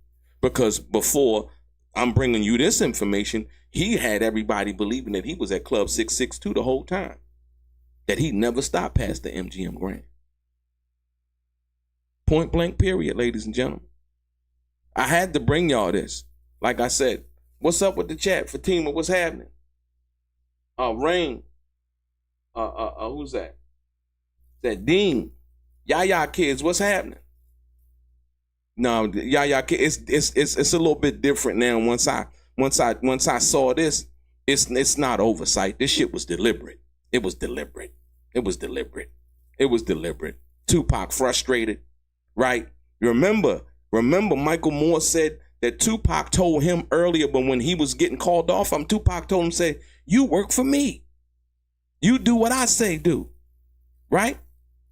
Because before I'm bringing you this information, he had everybody believing that he was at Club 662 the whole time. That he never stopped past the MGM Grand. Point blank period, ladies and gentlemen. I had to bring y'all this. Like I said, what's up with the chat? Fatima, what's happening? Rain. Who's that? That Dean. Yaya kids, what's happening? No, Yaya kids, it's a little bit different now. Once I saw this, it's not oversight. This shit was deliberate. It was deliberate. It was deliberate. It was deliberate. Tupac frustrated, right? Remember Michael Moore said that Tupac told him earlier, but when he was getting called off, Tupac told him, say, you work for me. You do what I say do, right?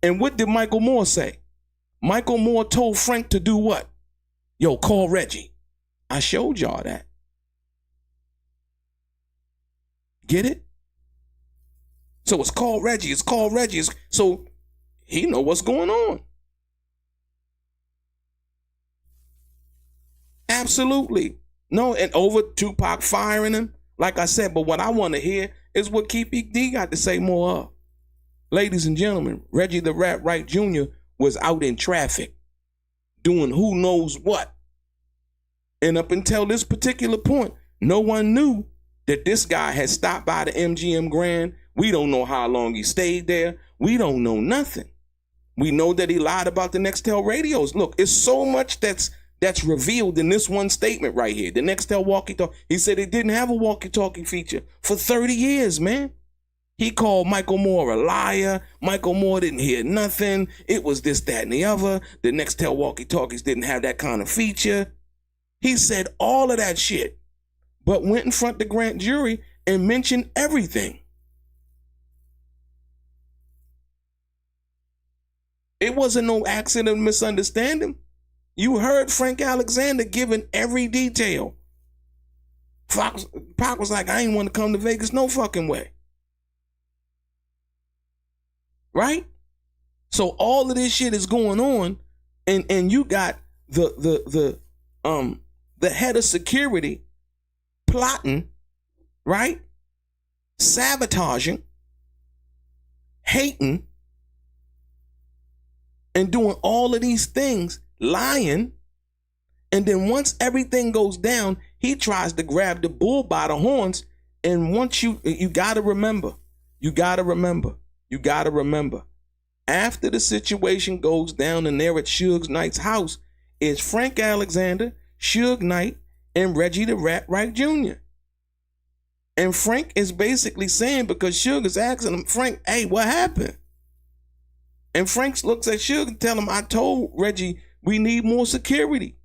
And what did Michael Moore say? Michael Moore told Frank to do what? Yo, call Reggie. I showed y'all that. Get it? So it's called Reggie. It's called Reggie. So he know what's going on. Absolutely. No, and over Tupac firing him, like I said, but what I want to hear is what Kefi D got to say more of. Ladies and gentlemen, Reggie the Wright Jr. was out in traffic doing who knows what. And up until this particular point, no one knew that this guy had stopped by the MGM Grand. We don't know how long he stayed there. We don't know nothing. We know that he lied about the Nextel radios. Look, it's so much that's revealed in this one statement right here. The Nextel walkie-talkie. He said it didn't have a walkie-talkie feature for 30 years, man. He called Michael Moore a liar. Michael Moore didn't hear nothing. It was this, that, and the other. The Nextel walkie-talkies didn't have that kind of feature. He said all of that shit, but went in front of the grand jury and mentioned everything. It wasn't no accident or misunderstanding. You heard Frank Alexander giving every detail. Pac was like, I ain't want to come to Vegas no fucking way. Right? So all of this shit is going on, and you got the head of security plotting, right? Sabotaging, hating, and doing all of these things, lying. And then once everything goes down, he tries to grab the bull by the horns. And once you gotta remember, after the situation goes down and they're at Suge Knight's house, is Frank Alexander, Suge Knight, and Reggie the Wright Jr. And Frank is basically saying, because Suge is asking him, Frank, hey, what happened? And Frank looks at Suge and tells him, I told Reggie we need more security.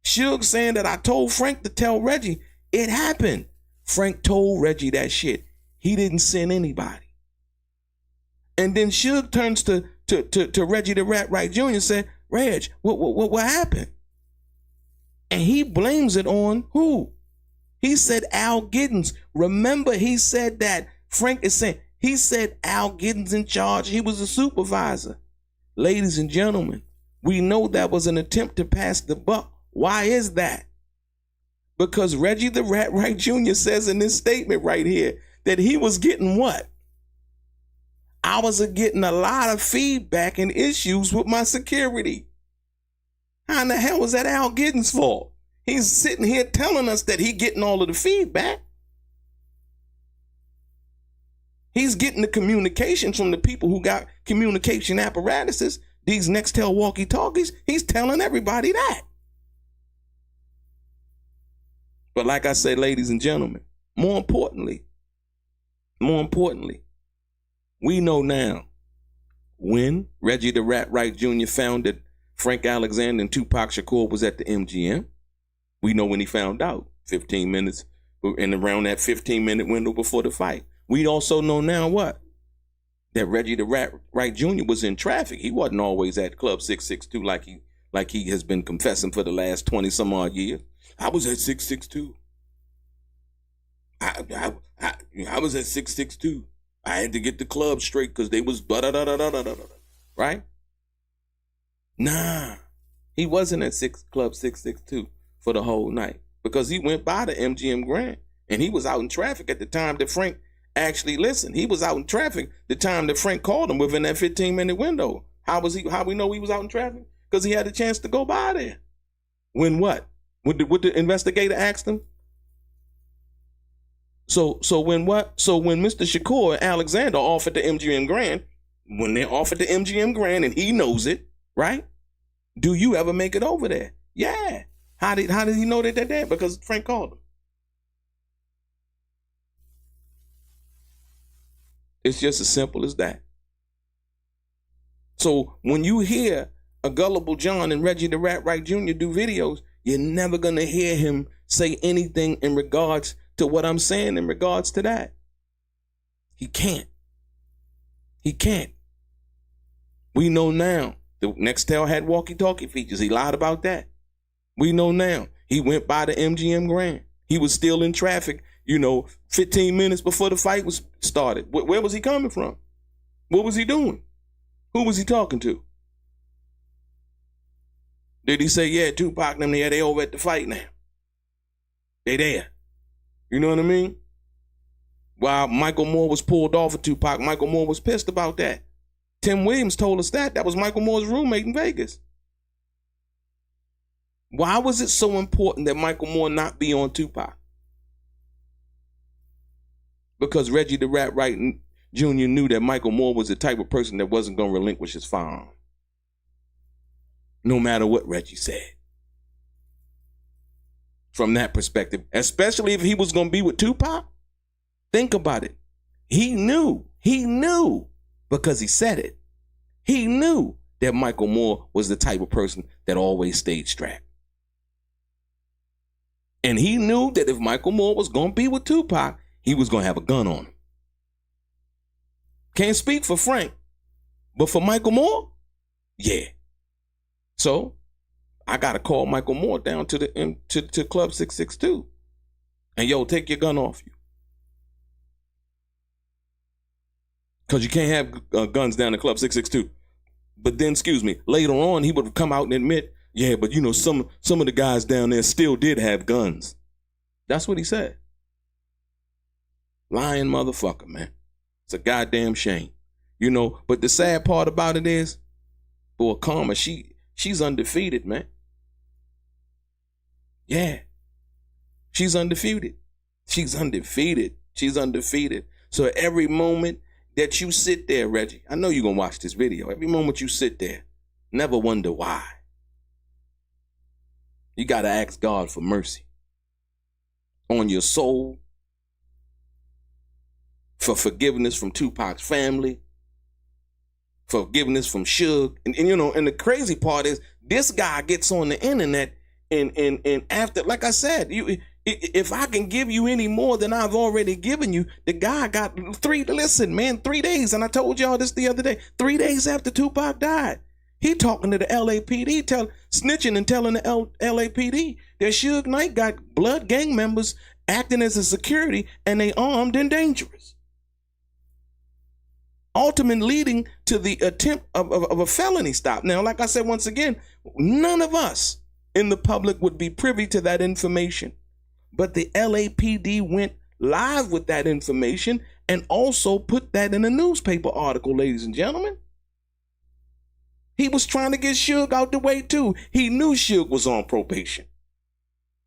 Suge saying that I told Frank to tell Reggie. It happened. Frank told Reggie that shit. He didn't send anybody. And then Suge turns to Reggie the Wright Jr. and said, Reg, what happened? And he blames it on who? He said Al Giddens. Remember, he said that. Frank is saying, he said Al Giddens in charge. He was a supervisor. Ladies and gentlemen, we know that was an attempt to pass the buck. Why is that? Because Reggie the Wright Jr. says in this statement right here that he was getting what? I was getting a lot of feedback and issues with my security. How in the hell was that Al Giddens' fault? He's sitting here telling us that he's getting all of the feedback. He's getting the communications from the people who got communication apparatuses, these Nextel walkie-talkies. He's telling everybody that. But like I said, ladies and gentlemen, more importantly, we know now when Reggie the Wright Jr. found that Frank Alexander and Tupac Shakur was at the MGM. We know when he found out, 15 minutes, and around that 15-minute window before the fight. We also know now what? That Reggie the Wright Jr. was in traffic. He wasn't always at Club 662 like he has been confessing for the last 20 some odd years. I was at 662. I was at 662. I had to get the club straight because they was right? Nah, he wasn't at Club 662 for the whole night because he went by the MGM Grand and he was out in traffic at the time that Frank actually listened. He was out in traffic the time that Frank called him within that 15-minute window. How we know he was out in traffic? Because he had a chance to go by there. When what? What the investigator asked him? So when what? So when Mr. Shakur and Alexander offered the MGM Grand, when they offered the MGM Grand and he knows it, right? Do you ever make it over there? Yeah. How did he know that they're there? Because Frank called him. It's just as simple as that. So when you hear a Gullible John and Reggie the Wright Jr. do videos, you're never going to hear him say anything in regards to what I'm saying in regards to that. He can't. He can't. We know now the Nextel had walkie-talkie features. He lied about that. We know now he went by the MGM Grand. He was still in traffic 15 minutes before the fight was started. Where was he coming from? What was he doing? Who was he talking to? Did he say, yeah, Tupac and them, yeah, they over at the fight now? They there. You know what I mean? While Michael Moore was pulled off of Tupac, Michael Moore was pissed about that. Tim Williams told us that. That was Michael Moore's roommate in Vegas. Why was it so important that Michael Moore not be on Tupac? Because Reggie the Rat Wright Jr. knew that Michael Moore was the type of person that wasn't going to relinquish his firearm. No matter what Reggie said. From that perspective, especially if he was going to be with Tupac, think about it. He knew because he said it. He knew that Michael Moore was the type of person that always stayed strapped. And he knew that if Michael Moore was going to be with Tupac, he was going to have a gun on him. Can't speak for Frank, but for Michael Moore, yeah. So I got to call Michael Moore down to to Club 662. And yo, take your gun off you. Because you can't have guns down in Club 662. But then, later on, he would come out and admit, yeah, but some of the guys down there still did have guns. That's what he said. Lying motherfucker, man. It's a goddamn shame. But the sad part about it is, boy, Karma, she's undefeated, man. Yeah. She's undefeated. She's undefeated. So every moment that you sit there, Reggie, I know you're going to watch this video. Every moment you sit there, never wonder why. You got to ask God for mercy on your soul, for forgiveness from Tupac's family, forgiveness from Suge. And the crazy part is this guy gets on the internet and after, like I said, if I can give you any more than I've already given you, the guy got 3 days. And I told y'all this the other day, 3 days after Tupac died, he talking to the LAPD, snitching and telling the LAPD that Suge Knight got blood gang members acting as a security and they armed and dangerous. Ultimately leading to the attempt of a felony stop. Now, like I said, once again, none of us in the public would be privy to that information. But the LAPD went live with that information and also put that in a newspaper article, ladies and gentlemen. He was trying to get Suge out the way too. He knew Suge was on probation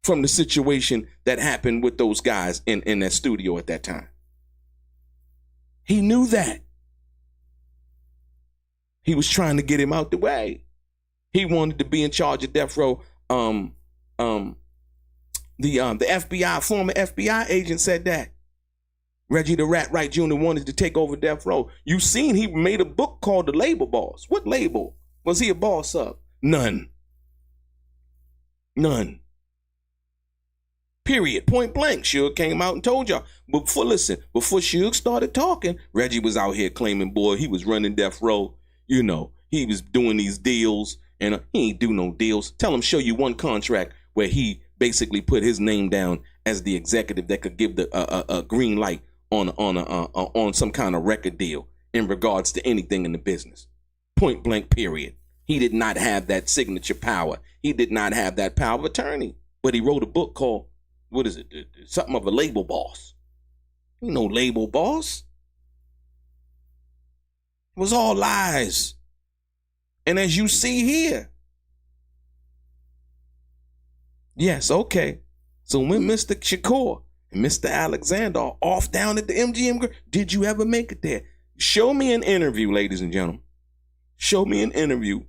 from the situation that happened with those guys in that studio at that time. He knew that. He was trying to get him out the way. He wanted to be in charge of death row. The FBI, former FBI agent said that. Reggie the Rat Wright Jr. wanted to take over death row. You seen he made a book called The Label Boss. What label was he a boss of? None. Period. Point blank. Suge came out and told y'all. Before Suge started talking, Reggie was out here claiming, boy, he was running death row. He was doing these deals, and he ain't do no deals. Tell him, show you one contract where he basically put his name down as the executive that could give the a green light on some kind of record deal in regards to anything in the business. Point blank, period. He did not have that signature power. He did not have that power of attorney. But he wrote a book called, what is it? Something of a label boss. Ain't no label boss. It was all lies. And as you see here. Yes, okay. So when Mr. Shakur and Mr. Alexander are off down at the MGM, did you ever make it there? Show me an interview, ladies and gentlemen. Show me an interview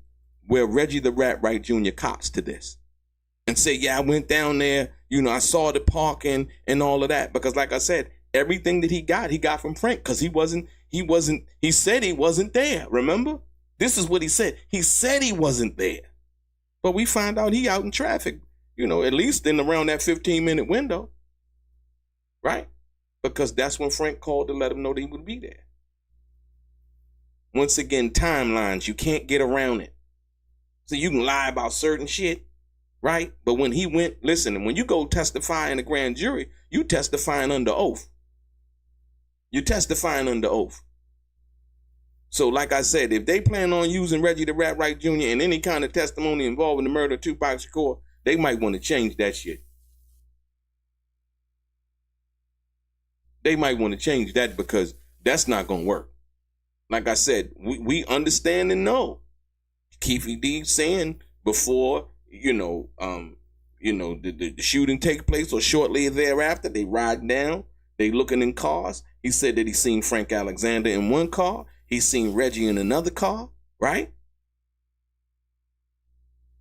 where Reggie the Rat Wright Jr. cops to this and say, yeah, I went down there, I saw the parking and all of that. Because like I said, everything that he got from Frank, because he said he wasn't there, remember? This is what he said. He said he wasn't there. But we find out he out in traffic, at least in around that 15-minute window, right? Because that's when Frank called to let him know that he would be there. Once again, timelines, you can't get around it. So you can lie about certain shit, right? But when he went, listen, when you go testify in a grand jury, You testifying under oath. You're testifying under oath. So like I said, if they plan on using Reggie the Rat Wright Jr. in any kind of testimony involving the murder of Tupac Shakur, they might want to change that shit. They might want to change that because that's not going to work. Like I said, we understand and know. Kefi D saying before, the shooting take place or shortly thereafter, they riding down, they looking in cars. He said that he seen Frank Alexander in one car. He seen Reggie in another car, right?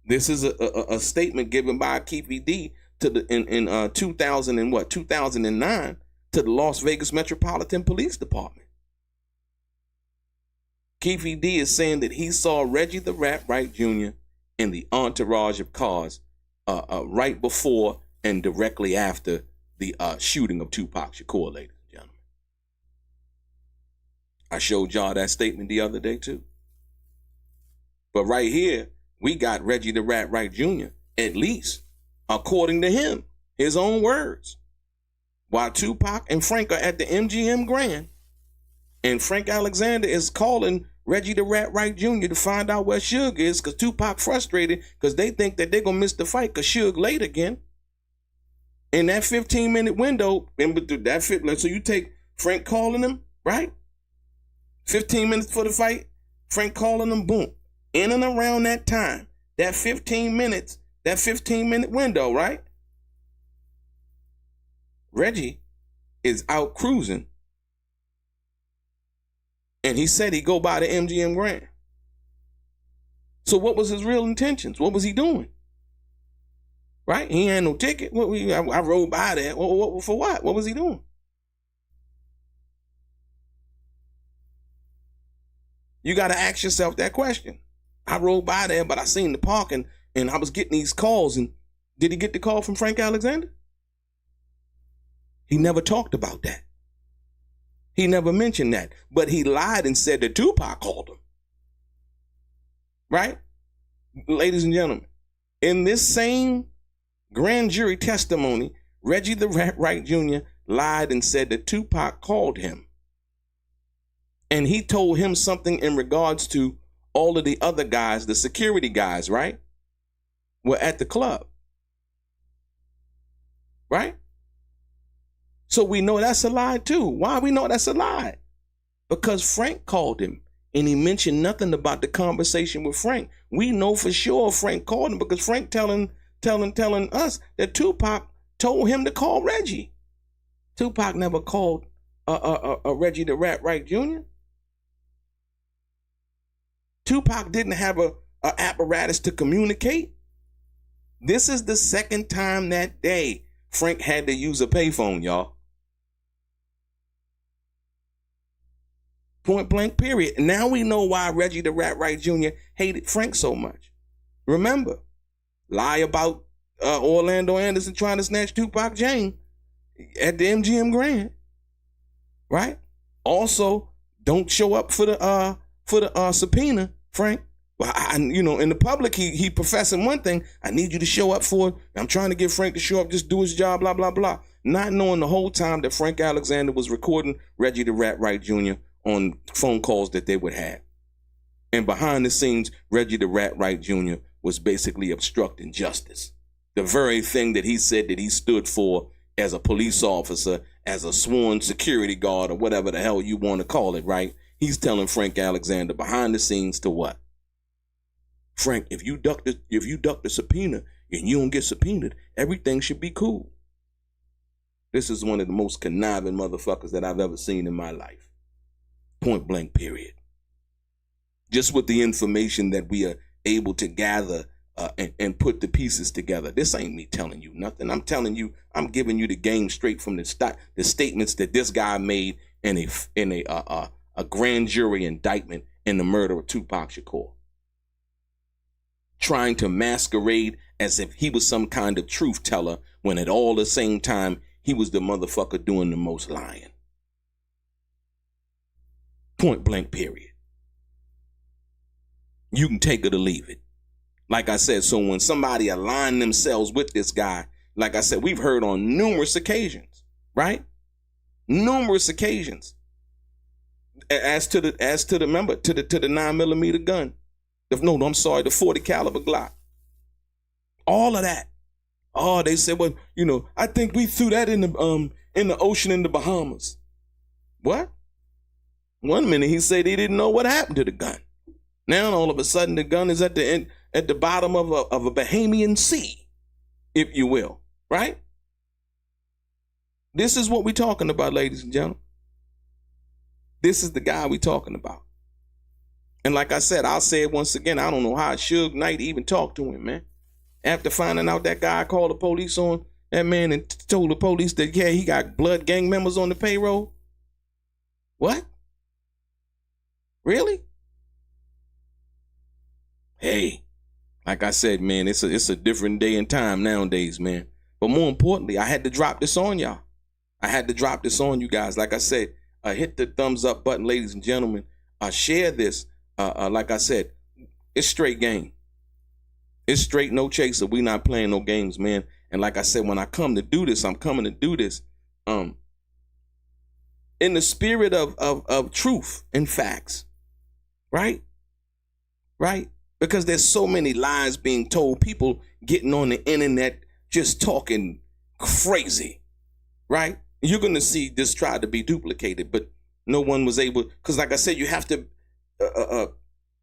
This is a statement given by Kefi D to the in 2009 to the Las Vegas Metropolitan Police Department. Kefi D is saying that he saw Reggie the Rat Wright Jr. in the entourage of cars right before and directly after the shooting of Tupac Shakur, ladies and gentlemen. I showed y'all that statement the other day too. But right here, we got Reggie the Rat Wright Jr., at least, according to him, his own words. While Tupac and Frank are at the MGM Grand, and Frank Alexander is calling Reggie the Rat Wright Jr. to find out where Suge is, because Tupac frustrated because they think that they're going to miss the fight because Suge late again. In that 15-minute window, so you take Frank calling him, right? 15 minutes for the fight, Frank calling him, boom. In and around that time, that 15-minute window, right? Reggie is out cruising. And he said he'd go by the MGM Grand. So what was his real intentions? What was he doing? Right? He had no ticket. I rode by there. For what? What was he doing? You got to ask yourself that question. I rode by there, but I seen the park and I was getting these calls. And did he get the call from Frank Alexander? He never talked about that. He never mentioned that. But he lied and said that Tupac called him. Right? Ladies and gentlemen, in this same grand jury testimony, Reggie the Rat Wright Jr. lied and said that Tupac called him. And he told him something in regards to all of the other guys, the security guys, right, were at the club. Right? So we know that's a lie too. Why we know that's a lie? Because Frank called him and he mentioned nothing about the conversation with Frank. We know for sure Frank called him because Frank telling us that Tupac told him to call Reggie. Tupac never called Reggie the Rat Wright Jr. Tupac didn't have a apparatus to communicate. This is the second time that day Frank had to use a payphone, y'all. Point blank, period. Now we know why Reggie the Rat Wright Jr. hated Frank so much. Remember, lie about Orlando Anderson trying to snatch Tupac Jane at the MGM Grand, right? Also, don't show up for the subpoena, Frank. Well, in the public, he professing one thing. I need you to show up for it. I'm trying to get Frank to show up, just do his job, blah, blah, blah. Not knowing the whole time that Frank Alexander was recording Reggie the Rat Wright Jr. on phone calls that they would have. And behind the scenes, Reggie the Rat Wright Jr. was basically obstructing justice. The very thing that he said that he stood for as a police officer, as a sworn security guard, or whatever the hell you want to call it, right? He's telling Frank Alexander behind the scenes to what? Frank, if you duck the subpoena and you don't get subpoenaed, everything should be cool. This is one of the most conniving motherfuckers that I've ever seen in my life. Point blank, period. Just with the information that we are able to gather and put the pieces together. This ain't me telling you nothing. I'm telling you, I'm giving you the game straight from the statements that this guy made in a grand jury indictment in the murder of Tupac Shakur. Trying to masquerade as if he was some kind of truth teller when at all the same time he was the motherfucker doing the most lying. Point blank, period. You can take it or leave it. Like I said, so when somebody aligned themselves with this guy, like I said, we've heard on numerous occasions right? Numerous occasions. As to the 9mm gun. No, I'm sorry, the 40 caliber Glock. All of that. Oh, they said, well, I think we threw that in the ocean in the Bahamas. What? One minute he said he didn't know what happened to the gun. Now all of a sudden the gun is at the bottom of a Bahamian sea, if you will, right? This is what we're talking about, ladies and gentlemen. This is the guy we're talking about. And like I said, I'll say it once again, I don't know how Suge Knight even talked to him, man. After finding out that guy called the police on that man and told the police that, yeah, he got blood gang members on the payroll. What? Really? Hey, like I said, man, it's a different day and time nowadays, man. But more importantly, I had to drop this on y'all. I had to drop this on you guys. Like I said, hit the thumbs up button, ladies and gentlemen. Share this. Like I said, it's straight game. It's straight no chaser. We not playing no games, man. And like I said, when I come to do this, I'm coming to do this in the spirit of truth and facts. Right? Right? Because there's so many lies being told. People getting on the internet just talking crazy. Right? You're going to see this try to be duplicated, but no one was able. Because like I said, you have to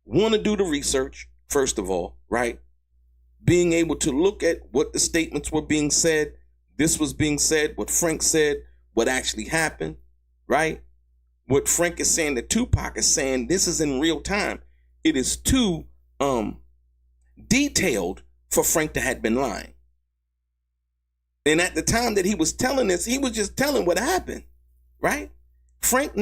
want to do the research, first of all, right? Being able to look at what the statements were being said, this was being said, what Frank said, what actually happened, right? What Frank is saying, that Tupac is saying, this is in real time. It is too detailed for Frank to have been lying. And at the time that he was telling this, he was just telling what happened, right? Frank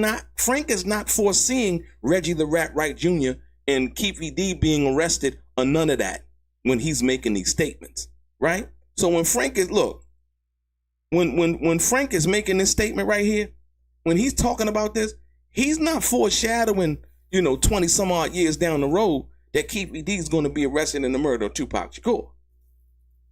is not foreseeing Reggie the Rat Wright Jr. and Kefi D being arrested or none of that when he's making these statements, right? So when Frank is, look, when Frank is making this statement right here, when he's talking about this, he's not foreshadowing, 20 some odd years down the road that Kefi D is going to be arrested in the murder of Tupac Shakur.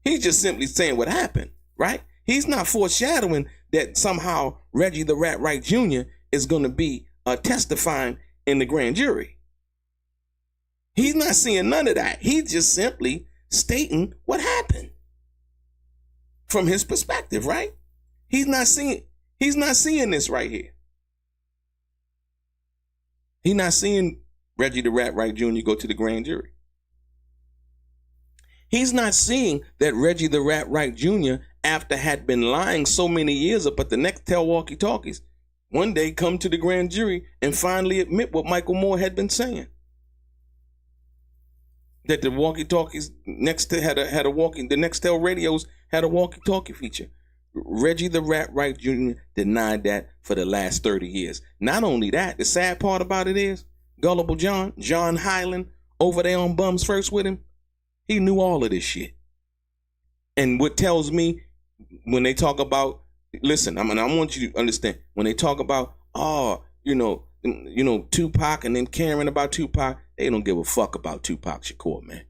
He's just simply saying what happened, right? He's not foreshadowing that somehow Reggie the Rat Wright Jr. is going to be testifying in the grand jury. He's not seeing none of that. He's just simply stating what happened from his perspective, right? He's not seeing this right here. He's not seeing Reggie the Rat Wright Jr. go to the grand jury. He's not seeing that Reggie the Rat Wright Jr., after had been lying so many years up at the next tell walkie-talkies, one day come to the grand jury and finally admit what Michael Moore had been saying. That the walkie-talkies the Nextel radios had a walkie-talkie feature. Reggie the Rat Wright Jr. denied that for the last 30 years. Not only that, the sad part about it is, Gullible John Hyland, over there on Bums First with him, he knew all of this shit. And what tells me, when they talk about, listen, I want you to understand, when they talk about, Tupac and then caring about Tupac, they don't give a fuck about Tupac Shakur, man.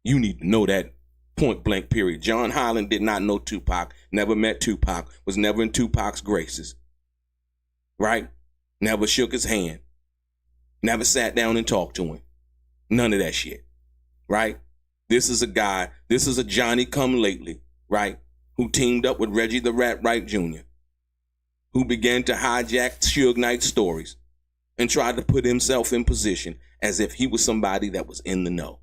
You need to know that, point blank period. John Hyland did not know Tupac, never met Tupac, was never in Tupac's graces, right? Never shook his hand, never sat down and talked to him. None of that shit, right? This is a Johnny come lately, right? Who teamed up with Reggie the Rat Wright Jr., who began to hijack Suge Knight stories and tried to put himself in position as if he was somebody that was in the know.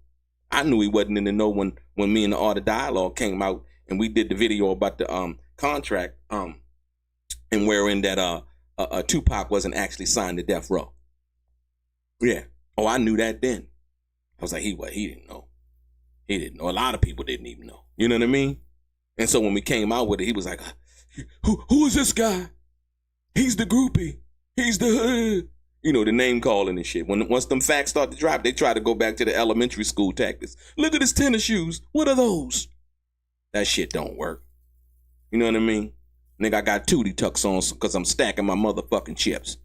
I knew he wasn't in the know when me and the Art of Dialogue came out and we did the video about the contract and wherein that Tupac wasn't actually signed to Death Row. Yeah. Oh, I knew that then. I was like, he didn't know. He didn't know. A lot of people didn't even know. You know what I mean? And so when we came out with it, he was like, who is this guy? He's the groupie. He's the, the name calling and shit. Once them facts start to drop, they try to go back to the elementary school tactics. Look at his tennis shoes. What are those? That shit don't work. You know what I mean? Nigga, I got Tootie Tucks on because I'm stacking my motherfucking chips.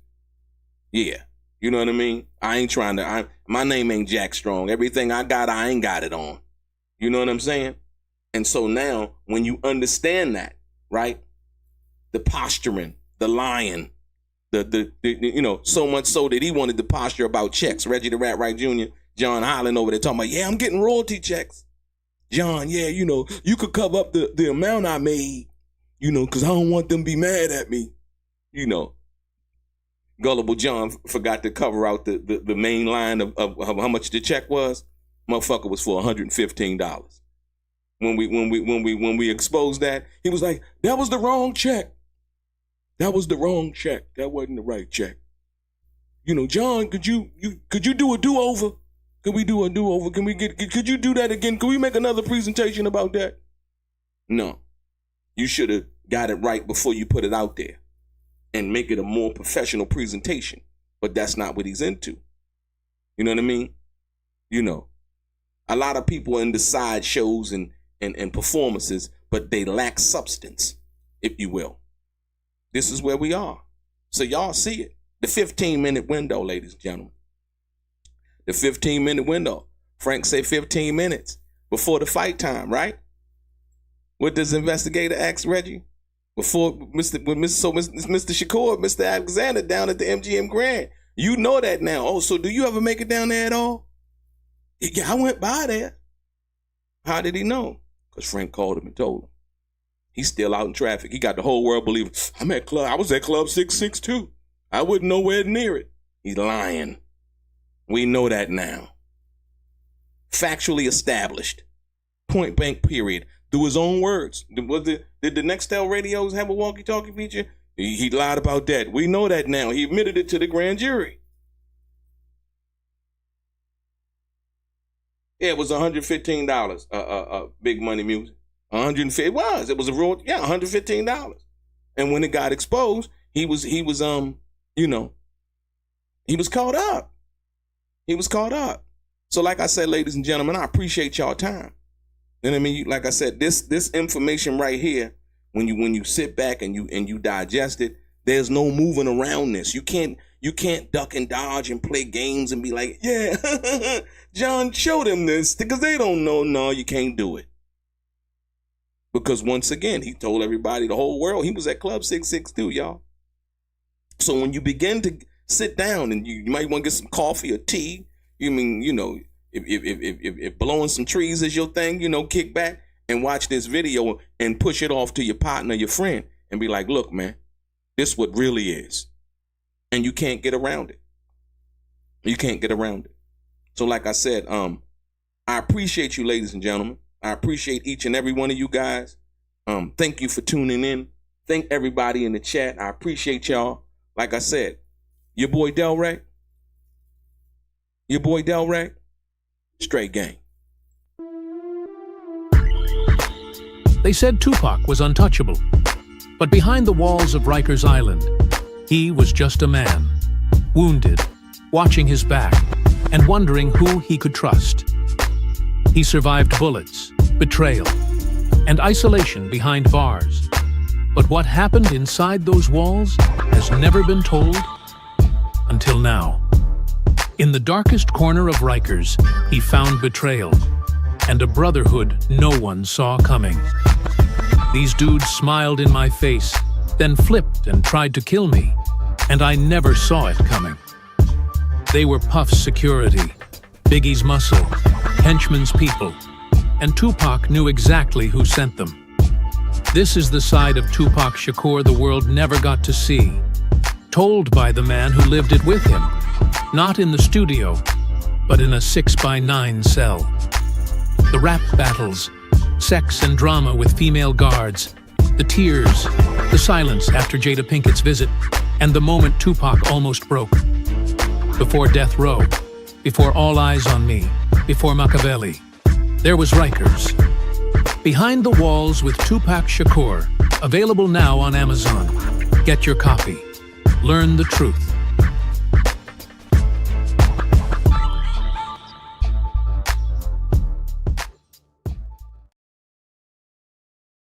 Yeah. You know what I mean? I ain't trying to, my name ain't Jack Strong. Everything I got, I ain't got it on. You know what I'm saying? And so now, when you understand that, right? the posturing, the lying, the so much so that he wanted to posture about checks. Reggie the Rat Wright Jr., John Highland over there talking about, yeah, I'm getting royalty checks. John, yeah, you could cover up the amount I made, because I don't want them to be mad at me. Gullible John forgot to cover out the main line of how much the check was. Motherfucker was for $115. When we exposed that, he was like, that was the wrong check. That was the wrong check. That wasn't the right check. John, could you do a do-over? Could we do a do-over? Could you do that again? Could we make another presentation about that? No. You should have got it right before you put it out there and make it a more professional presentation. But that's not what he's into. You know what I mean? A lot of people in the side shows and performances, but they lack substance, if you will. This is where we are. So y'all see it. The 15-minute window, ladies and gentlemen. The 15-minute window. Frank said 15 minutes before the fight time, right? What does investigator ask Reggie? Before Mr. Shakur, Mr. Alexander down at the MGM Grand. You know that now. Oh, so do you ever make it down there at all? Yeah, I went by there. How did he know? Because Frank called him and told him. He's still out in traffic. He got the whole world believing, I was at Club 662. I wasn't nowhere near it. He's lying. We know that now. Factually established. Point blank period. Through his own words. Did the Nextel radios have a walkie-talkie feature? He lied about that. We know that now. He admitted it to the grand jury. Yeah, it was $115. Big Money Music. $150. It was a real, $115. And when it got exposed, he was caught up. He was caught up. So like I said, ladies and gentlemen, I appreciate y'all time. And I mean, like I said, this information right here, when you sit back and you digest it, there's no moving around this. You can't duck and dodge and play games and be like, yeah, John, show them this, because they don't know. No, you can't do it. Because once again, he told everybody, the whole world, he was at Club 662, y'all. So when you begin to sit down and you might want to get some coffee or tea, if blowing some trees is your thing, kick back and watch this video and push it off to your partner, your friend, and be like, look, man, this what really is. And you can't get around it. You can't get around it. So like I said, I appreciate you, ladies and gentlemen. I appreciate each and every one of you guys. Thank you for tuning in. Thank everybody in the chat. I appreciate y'all. Like I said, your boy Delray. Straight gang. They said Tupac was untouchable. But behind the walls of Rikers Island, he was just a man, wounded, watching his back, and wondering who he could trust. He survived bullets, betrayal, and isolation behind bars. But what happened inside those walls has never been told until now. In the darkest corner of Rikers, he found betrayal and a brotherhood no one saw coming. These dudes smiled in my face, then flipped and tried to kill me, and I never saw it coming. They were Puff's security, Biggie's muscle, Henchman's people, and Tupac knew exactly who sent them. This is the side of Tupac Shakur the world never got to see, told by the man who lived it with him, not in the studio, but in a 6x9 cell. The rap battles, sex and drama with female guards, the tears, the silence after Jada Pinkett's visit, and the moment Tupac almost broke. Before Death Row, before All Eyes on Me, before Machiavelli, there was Rikers. Behind the Walls with Tupac Shakur, available now on Amazon. Get your copy. Learn the truth.